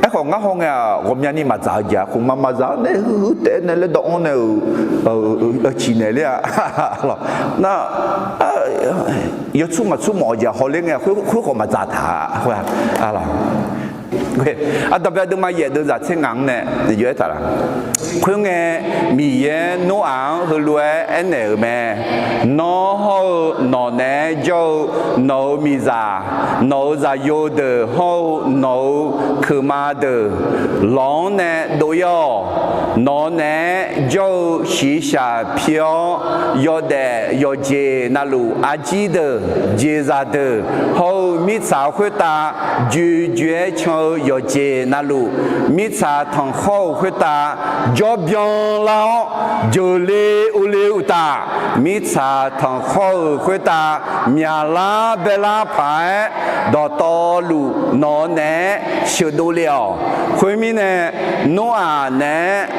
ấy còn ngã không à hôm nay mà giờ giờ cũng mà giờ này thế này là đó này ở chỉ này liệu na有出嘛出毛就好靚嘅，佢個咪雜塔，係啊啦。啊特別都買嘢都雜青硬咧，你覺得啦？佢嘅米嘢攞硬去攞一年咩？攞好攞呢就攞米渣，攞渣有的好攞佢媽的，攞呢都有，攞呢就洗下票，有的有嘅那路阿基的。接着的，后米茶会打，拒绝求要接那路，米茶同后会打，就变了，就溜达，米茶同后会打，面拉白拉牌，到道路哪呢修到了，后面呢，诺啊呢，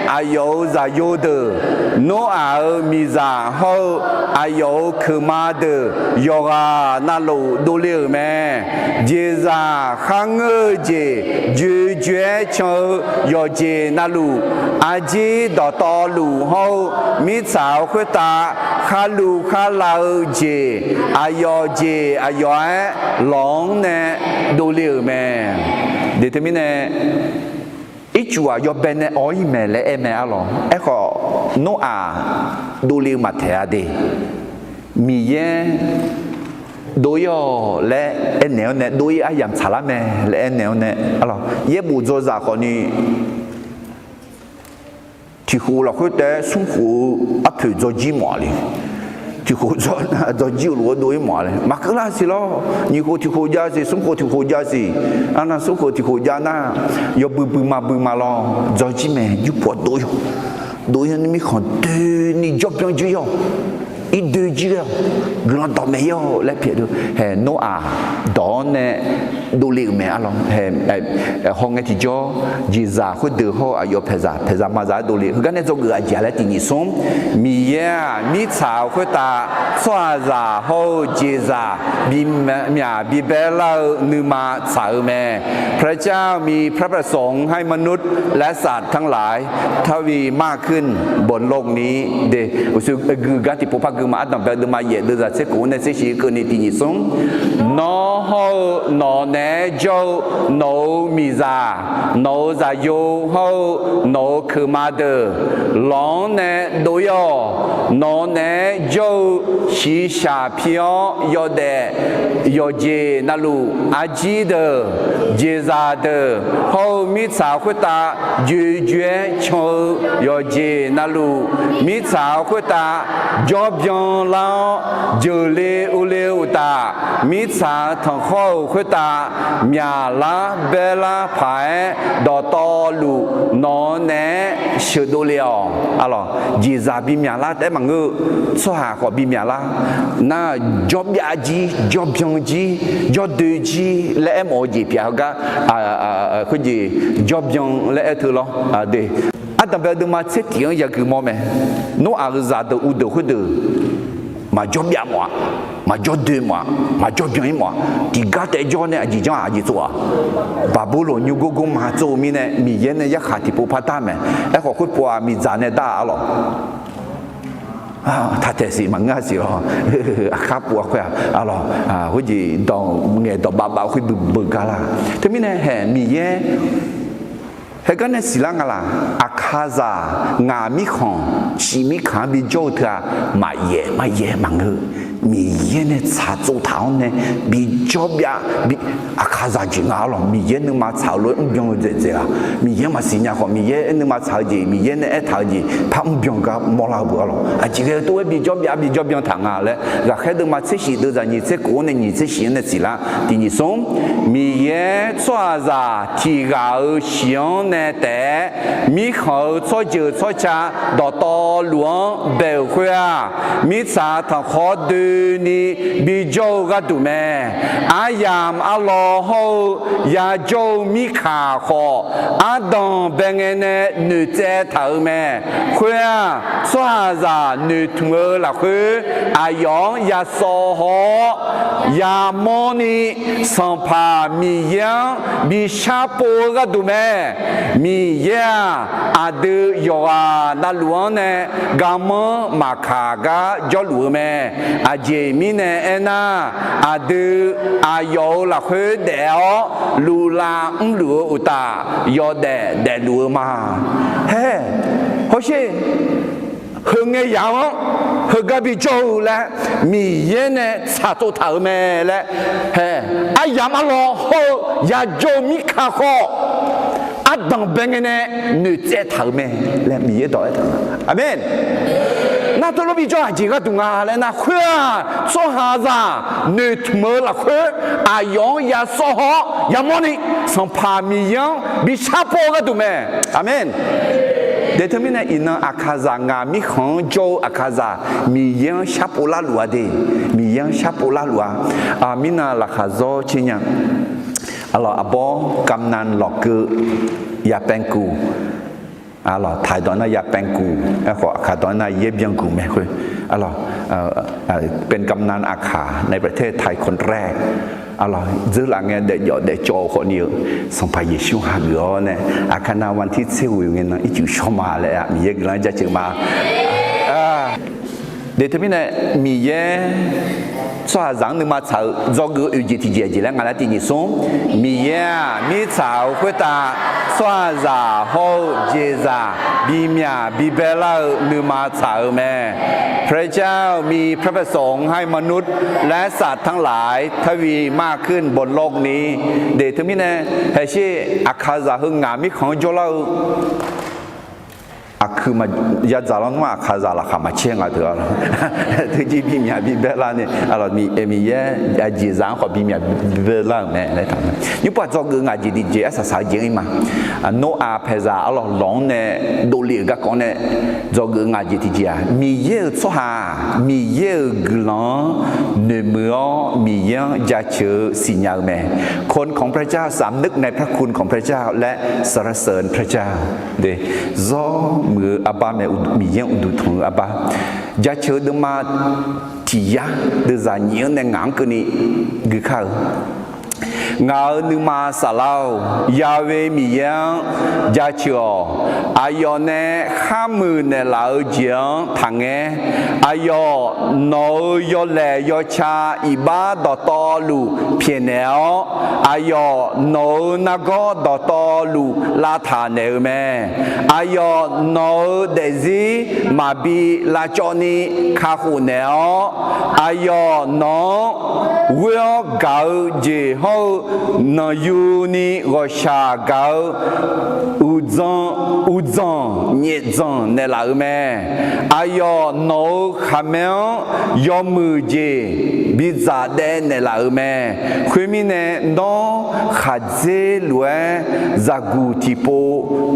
还有啥有的，诺啊米茶后还有可妈的，有啊。那路都了没？接着汉儿节拒绝求要接那路，阿姐到道路后，米草会打，哈路哈老节，阿要节阿要哎，狼呢都了没？你听没呢？一句话要变呢，我一没来一没阿龙，一个诺啊都了嘛睇下的，米耶。đối lẽ em nếu nè đối ai làm xả lắm nè lẽ em nếu nè alors ye bu zo za ko ni thì khu là khối té xuống khu áp thử zo ji mỏ đi thì khu zo ji lúa đối mỏ đi mà cứ là gì lo như khu thì khu gia gì xuống khu thì khu gia gì anh là xuống khu thì khu gia na yo bự mà lo zo ji mẹ giúp bỏ đối anh mi còn tư ni job yang ji yo ít đôi chưa gần tao mấy yo lại biết được hè nó đó nè đồ liệu mẹ luôn hè họ nghe thì cho gì già khối được họ ayo phải già mà già đồ liệu cái này cho người già lại tình sống mi chào khối ta xóa già họ gì già bị bé là nữ mà chào mẹ พระเจ้ามีพระประสงค์ให้มนุษย์และสัตว์ทั้งหลายทวีมากขึ้นบนโลกนี้เดอุสุกกะติปุพกมาตัมเปดมาเยดซะเซกูเนเซชิกเนตินิสงนอฮอนอเนโจโนมิซานอซาโยฮอนอคือมาเดลองเนโดยอนอเนโจชิชาพิโอยอเดยอเจนาลูอาจีเดเจซาเดฮอมิซาคุตาจุจวยชอยอเจนาลูมิซาคุตาจอบยองลาเจเลอุเลอุตามิซาทองข้อคุตามียลาเบลาไผดอตอลูนอเนเชโดเลียวalorsเจซาบิมียลาแต่มังเอสหาขอบิมียลาน่าจอบยาจีจอบยองจีจอบเดจีและเอ็มโอจีเปียกะคือจีจอบยองและเอถือลอเดอัตตาเบลดมาเสตียงยาคือมอแม่โนอาซาเดอุเดหุเดมาจอบยามัวมาจอบเดมัวมาจอบยองมัวที่กาเตจอเนี่ยจีจังอาจีตัวบาบูโลนิวโกโกมาโจมีเนี่ยมีเย็นเนี่ยยักษ์ที่ปูพัตตาแม่ไอ้ขอคุดปัวมีจานเนี่ยด่าหรอ他这是蛮个是咯，卡布块啊咯好似當嘢當爸爸會不噶啦，對面呢係咪嘢？係嗰啲事啦噶啦，阿卡扎亞米康、西米康比做佢買嘢忙個。米烟呢茶做头呢，比较呀比阿卡扎就啱咯，米烟你嘛炒落唔用这啊，米烟嘛新呀好，米烟你嘛炒字，米烟呢一炒字，怕唔用噶冇啦不咯，啊这个都比较糖啊嘞，然后都嘛这些都在你这国内你这些呢是啦，第二种米烟抓着提高香呢的，米好做就做茶，到乱白会啊，米茶它好多。ni bijou ga tu me ayam aloho ya jo mi kha kho adon bengene nu te thau me khoa swa za nu thme la khu ayong ya so ho ya moni sampa mi yang bi shapo ga tu me mi ya adu yo na luon ne gamo makhaga jo lu me je mi ne na adu ayo la khu de o lu la lu uta yo de lu ma he ho she hương nghe giàu hương cái bị trâu là mì yên này xả tô thở mẹ là he ai dám ăn lo ho ya trâu mi khá khó ăn bằng bên này nữ trẻ thở mẹ là mì yên đói thở amen na tôi bị cho chỉ có tung à là na khơi so hà ra nữ mơ là khơi ai yong ya so ho ya moni sang pa mi yang bị sáp po cái tụi mẹ amen để thưa mình ina akaza nga mi khong jo akaza mi yang shapola lua de mi yang shapola lua mina la khazo chinya alors abo kamnan lok ya penku alors thai đó na ya penku kho kha đó na ye byang ku me khoi alors เป็นกำนันอาขาในประเทศไทยคนแรกalors giữ là nghe để cho họ nhiều xong phải Giêsu hạ gỡ nè à nàoวันที่siêu nghe nó ít chịu cho mà lại à mình nói ra chữ mà để thế này mình cho rằng nếu mà chào do cái ủy gì thì gì là ngay thì xuống mình chào với ta cho ra hậu gì ra bị mía bị bê la nếu mà chào mẹ พระเจ้ามีพระประสงค์ให้มนุษย์และสัตว์ทั้งหลายทวีมากขึ้นบนโลกนี้เดทมิเนเฮชิอาคาซาหึงงามิของโจลาคือมายาจารันว่าคาซาละขามาเชียงอ่ะเถอะถึงจีบีมีบีเบลาเนี่ยเรามีเยอะจีซังขอบีมีบีเบลาแม่ได้ทำยุบปัจจุบันงานจีดีเจสสายจริงมาโนอาเพซาเราลองเนี่ยดูเรียกกันเนี่ยจงงานจีดีเจมีเยอะชัวร์มีเยอะกลังเนื้อมือมีเยอะจะเชื่อสิ่งอย่างแม่คนของพระเจ้าสำนึกในพระคุณของพระเจ้าและสรรเสริญพระเจ้าเดจมืออาบาแม่มีเยอะอุดถุงอาบาจะเชื่อดมาที่ยาเดือดเยอะในงานกันนี้คือเขางานนึมาสลาวยาเวมีเยอะจะเชื่ออายอเน่ข้ามือในลาวเจียงทางเงอายอนอยอแลยอชาอีบ้าดอตอลูเพียเนออายอนอนากอดอตอลูลาธาเนอแม่อายอนอเดซีมาบีลาจอนีคาหูเนออายอนอเวอเกาเจโฮนยูนีโรชาเกาอูจงเนี่ยจงในลาวแม่อายอนอขามยอมือเจบิจาเดในลาวแม่คุยมีเนนอขัดเจลวยจากกูทิโป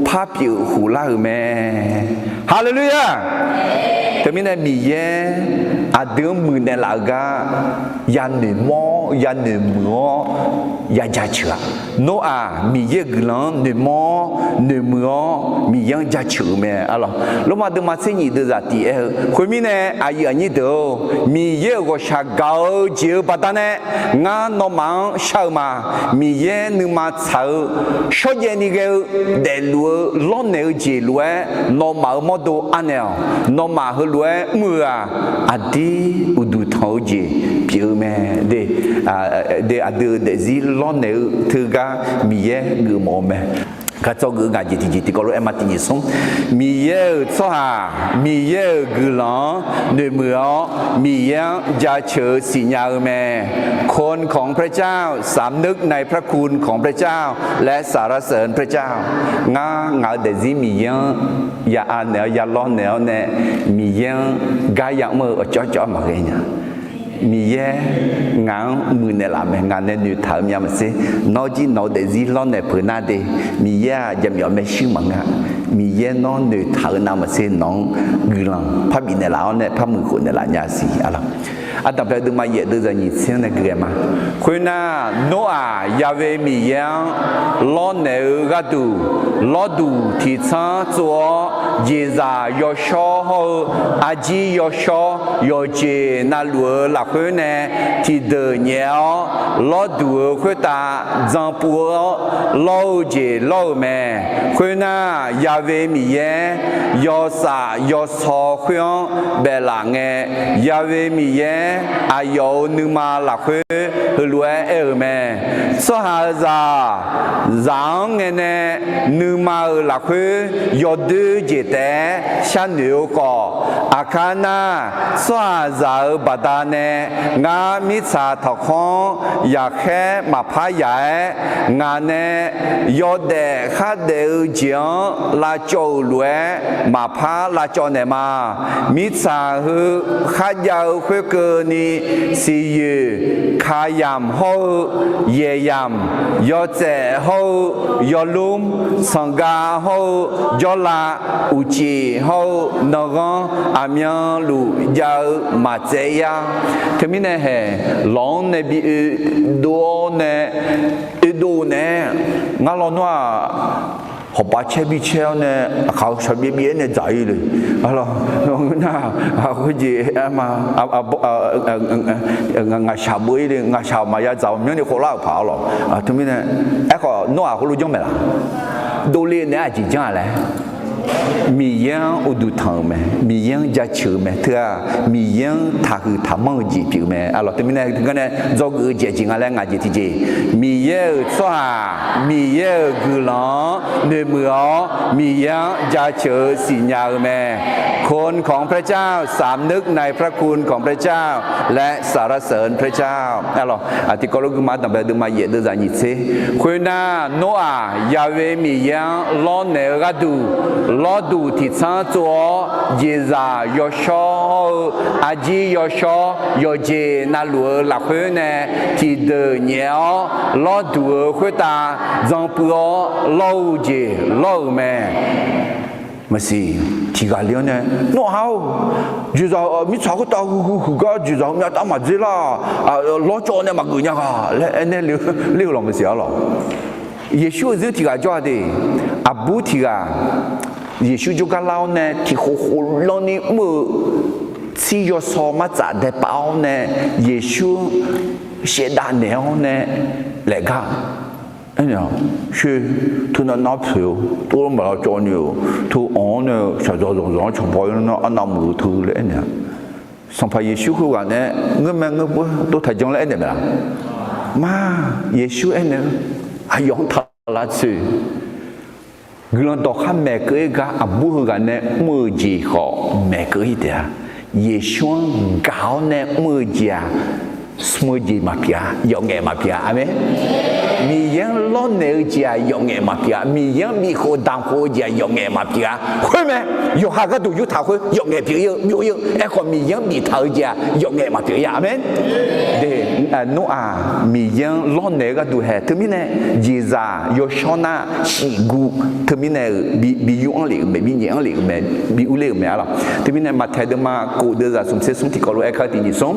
พาปิวหูลาวแม่ฮาเลลูยาแต่มีเนมีเยอาเดิมมือในลาวกายันหนึ่งมอยันหนึ่งมือยาจาเชื่อโนอามีเยกลังหนึ่งมอหนึ่งมือมียังจาเชื่อแม่อะไรลงมาดูมาเสียนี่ดูจากที่คนมีเนี่ยอายุอันนี้เดียวมีเยก็ชาเกาเจียวปัตตานีงานน้องมังชาวมามีเ mi ye nu ma chao sho ye ni ge de lu lo ne ji lu no ma mo do anel no ma hu lu mu adi udu thau ji piu me de adu de zi lo ne thư ga mi ye gu mo me cả cho người ngài gì thì có lỗi em mà tình sống mi ye cho hà mi ye gửi lỏng nơi mưa mi ye gia chởสีญาแม่คนของพระเจ้าสำนึกในพระคุณของพระเจ้าและสรรเสริญพระเจ้างาเดซิมีเยยาอันเนยาล้อเนยเนี่ยมีเยกายอย่างเมื่อจ่อมาเลยเนี่ยมีเย่งานมือเนี่ยละแม่งานเนี่ยดูถามยามสินอจีนอเดซิล้อเนี่ยเพื่อนาเดมีเย่จะมีอะไรชื่อมังอ่ะมีเย่นอดูถามนามาสิน้องกุลังพระบินเนี่ยละเนี่ยพระมือคนเนี่ยละเนี่ยสิอะไรอันดับแรกดูมาเย่ดูจะยินเสียงเนี่ยเกี่ยมาคุณน่ะโนอายาเวมีเย่ล้อเนี่ยก็ดูที่ช้าจัวเยซายอชออาจียอชอยอเจนาลัวละคนเนี่ยที่เดินเนี่ยล้อดูคนตาจังปัวล้อเจล้อแม่คนน่ะยาเวมีเย่ยอสายอสอคยองเบลางเงยาเวมีเย่อายอนึมาละคนรวยแม่สหาซาจังเงเนี่ยนึมาละคนยอดูเจแต่ฉันเหนียวก่ออาคานาสวาซาบาดาเนงามิซาทคอนอยากแค่มาพายงานเนยอเดข้าเดือเจียงลาโจลวยมาพาลาโจเนมามิซาฮือข้ายาวเพื่อเกินีสิยูขายามโฮเยยามยอเจโฮยอลุมสังกาโฮยอลาอุจิโฮนกอามีลูยาวมาเจียทำไมเนี่ยหลงในบีดูเนี่ยดูเนี่ยงั้นเราเนี่ยhọ bắt xe bị treo nèเขาชอบเบี้ยเนี่ยใจเลยอะไรน่าcái gì mà ngài chào bưởi đi ngài chào mà ya giàu nhớ đi khổ lao pháo rồi thế mình này có nó à có lưu trong mày là đồ liên này chỉ cho lại mi yang u du thang me mi yang ja chu me thua mi yang tha hu tha mang ji piu me alors te mine cái này do gu je ji ngala nga ji ti ji mi ye swa mi ye gu la ne mu o mi yang ja chu si nya me คนของพระเจ้าสำนึกในพระคุณของพระเจ้าและสรรเสริญพระเจ้าalors article que ma dans de ma ye de zanitse kuna noa yahwe mi yang lo ne gadu lo du ti cha zuo yeza yosho aji yosho yoje na lu la khune ti de niao lo du khota zang puo lo je lo me mà gì thì cả liền này nó hao dù sao mi cháu có tao cái dù sao mi tao mà gì là lo cho này mà gửi nhau à lẽ nên liều lòng cái gì đó Giêsu giữ thì cả cho đi Abu thì cả Giêsu cho cái lao này thì khổ lo ní mưa chỉ cho so mà trả để bảo này Giêsu sẽ đàn nẻo này lại cả anh nhá, chứ thu nó nắp phiếu, tôi mà cho nhiều, thu ổn nè, sao cho rồi chồng bói nó ăn nằm ngủ thu lẽ nè, xong phải Giêsu khu quản nè, người bố tôi thấy trong lẽ nè mà Giêsu anh nè, hay giống thật là sự, người làm đó khám mẹ cưới cả, bố khu quản nè, mưa gì họ mẹ cưới đấy, Giêsu gạo nè mưa gì à, mưa gì mà pia, giống nghe mà pia, amen. Mi yang lo ne jia yong e ma pia mi yang mi ho dang ho jia yong e ma pia hui me yo ha ga du yu ta hui yong e pia yo e ko mi yang mi ta jia yong e ma pia amen de no a mi yang lo ne ga du he termine ji za yo shona shi gu termine bi yu an li me bi yang li me bi u le me ala termine ma ta de ma ko de za sum se sum ti ko lo e ka ti ni som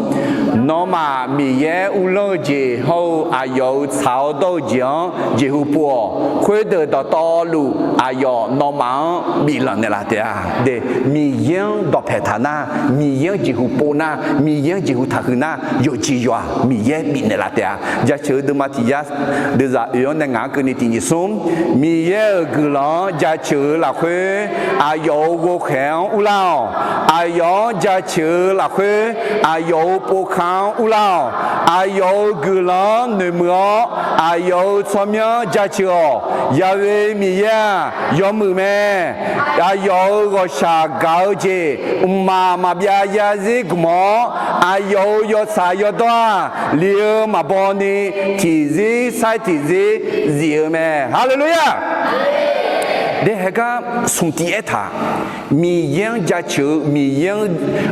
no ma 米耶乌罗节后啊有草豆浆节后波，会得到道路啊有罗芒米人的啦的啊，的米耶到拍他那，米耶节后波那，米耶节后他去那有机缘，米耶米的啦的啊，já chờ được mà thì já được ra yếu nên ngã cái này thì xuống mi ye cứ lo já chờ là khuê ayo go khéo u lao ayo já chờ là khuê ayo po khao u lao ayo cứ lo nơi mưa ayo cho nhớ já chờ ya về mi ye yo mưa mẹ ayo go sa gạo chế mà bia ya gì cũng ayo yo sa yo doa liu mà bọn đi thì gì sai thì gì mẹ hallelujah để hệ cả sung tiết thà mi yang gia chữ mi yang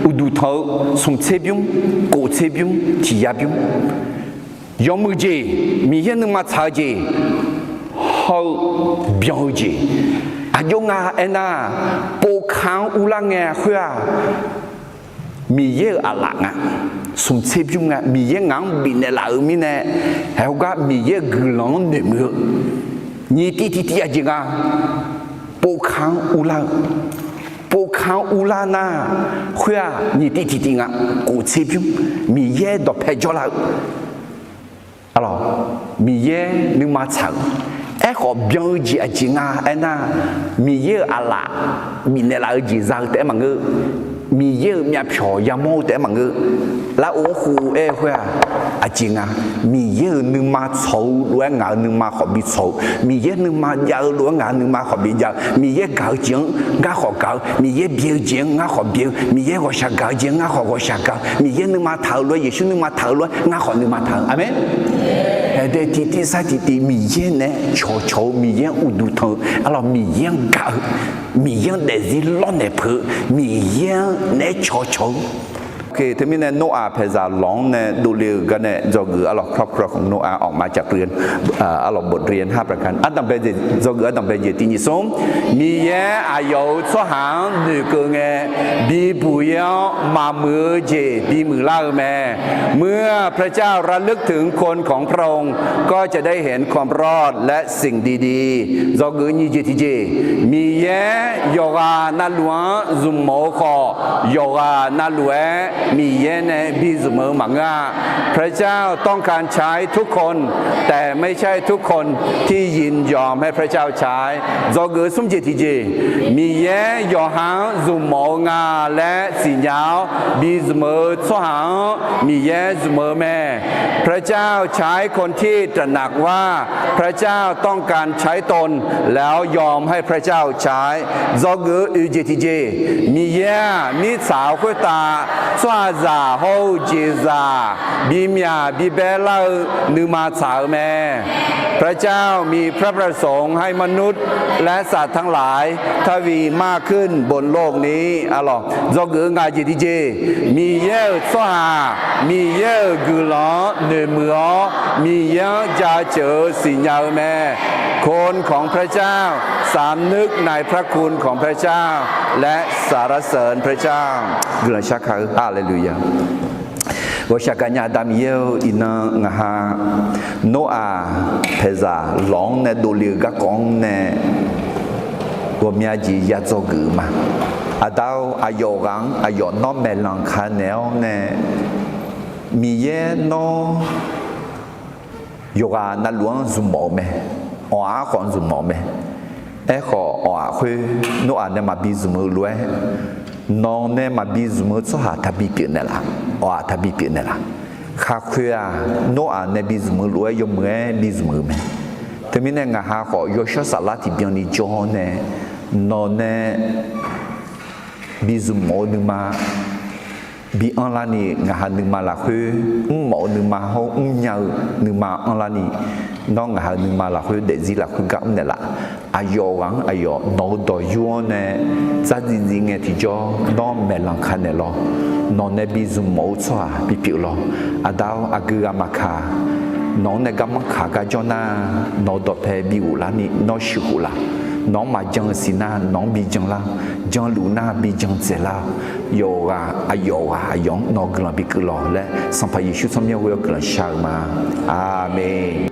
udu thâu sung chế biung cổ chế biung thì ya biung yom mưa gì mi yang nương mà cha gì hậu biung gì ayong ena po khang ulang nghe khoa mi ye alanga sung chế biung mi ye ngang bị nè lỡ mi nè heo cả mi ye gulong nè mưa nhị ti gì nga po khang ula na khoa nhị ti nga cổ chế biung mi ye đọc phải cho là alo mi ye nương mà chẳng họ biang gì gì nga ena mi ye ala mi nè lỡ gì ra để mà ngư mi ye mi phò ya mô để mà ngư là ô khu e khoa gì nga mi ye nương mà xấu đuôi ngã nương mà họ bị xấu mi ye nương mà giàu đuôi ngã nương mà họ bị giàu mi ye gạo chuyện ngã họ gạo mi ye biêu chuyện ngã họ biêu mi ye gọi sa gạo chuyện ngã họ gọi sa gạo mi ye nương mà thảo đuôi Giêsu nương mà thảo đuôi ngã họ nương mà thảo amen để tí sai tí mi ye nè chó mi ye udu thâu alo mi ye gạo mi ye để gì lo nè phứ mi ye nè chó Okay, ทีนี้เนี่ยโนอาเพซาร้องเนี่ยดูเลือกันเนี่ยจอกืออลครอบครัวของโนอาออกมาจากเรียนอลบทเรียน5ประการอันดับเป็นจอกืออันดับเป็นที่นิสมมีแย่อายุสหางหนึ่งเกงบีบุยมามือเจบีมือเล่าแม่เมื่อพระเจ้าระลึกถึงคนของพระองค์ก็จะได้เห็นความรอดและสิ่งดีๆจอกือนี่เจที่เจมีแย่โยกานาหลวงซุมโมคอโยกานาหลวงมีเยนในบีเสมอมังงาพระเจ้าต้องการใช้ทุกคนแต่ไม่ใช่ทุกคนที่ยินยอมให้พระเจ้าใช้จอเกิดสมเจติเจมีเยยอหังซุมโมงาและสีเหาบีเสมอสหังมีเยเสมอแม่พระเจ้าใช้คนที่ตระหนักว่าพระเจ้าต้องการใช้ตนแล้วยอมให้พระเจ้าใช้จอเกิดอุเจติเจมีเยมีสาวคุตาสวาซาโฮจิซาบีเมียบีเบลานืมาสาวแม่พระเจ้ามีพระประสงค์ให้มนุษย์และสัตว์ทั้งหลายทวีมากขึ้นบนโลกนี้อะหรอจอกืองาจิติเจมีเยอะสวามีเยอะกุลอเนเมือมีเยอะจะเจอสิญญาแม่คนของพระเจ้าสำนึกในพระคุณของพระเจ้าและสรรเสริญพระเจ้ากุลชักเขาฮาเลลูยาว่าชักญาดามเยลอินงาฮาโนอาเพซาหลงในดูเลือกกองในว่ามีจียาโจกือมาอาดาวอายอกังอายอนอเมลังคาเนลในมีเยโนโยกานาหลวงซุมโมเมอ๋อของซุมโมเมขออ๋อคือโนอาเนี่ยมาบีซุมรวยน้องเนี่ยมาบีซุมสหทับบีเปียนเนี่ยละอ๋อทับบีเปียนเนี่ยละข้าคือโนอาเนี่ยบีซุมรวยยมเมื่อบีซุมเมแต่มีเนี่ยงาหาขอยชสาลาที่เบียงนี่จอเนี่ยน้องเนี่ยบีซุมนึงมาบีอันลานี่งาหานึงมาละคือหมอนึงมาห้องยาวนึงมาอันลานี่น้องงาหานึงมาละคือเด็กจีละคือกับเนี่ยละอายอวังอายอนอดอยวนเนี่ยจัดจริงๆเนี่ยที่จอน้องเมลังคันเนี่ยล้อนอนเนี่ยบีซุมหมอชัวบีปิวล้ออาดาวอากืออามาคาน้องเนี่ยกำมังขากาจอน่านอดอเพบีอุลานี่นอชิหุลา น้องมาจังสินาน้องบีจังลาจังลูนาบีจังเจลาโยกาอายอกาอายองนอกกลาบิกลอและสัมภายิชุสมยเวกลชามาอาเมน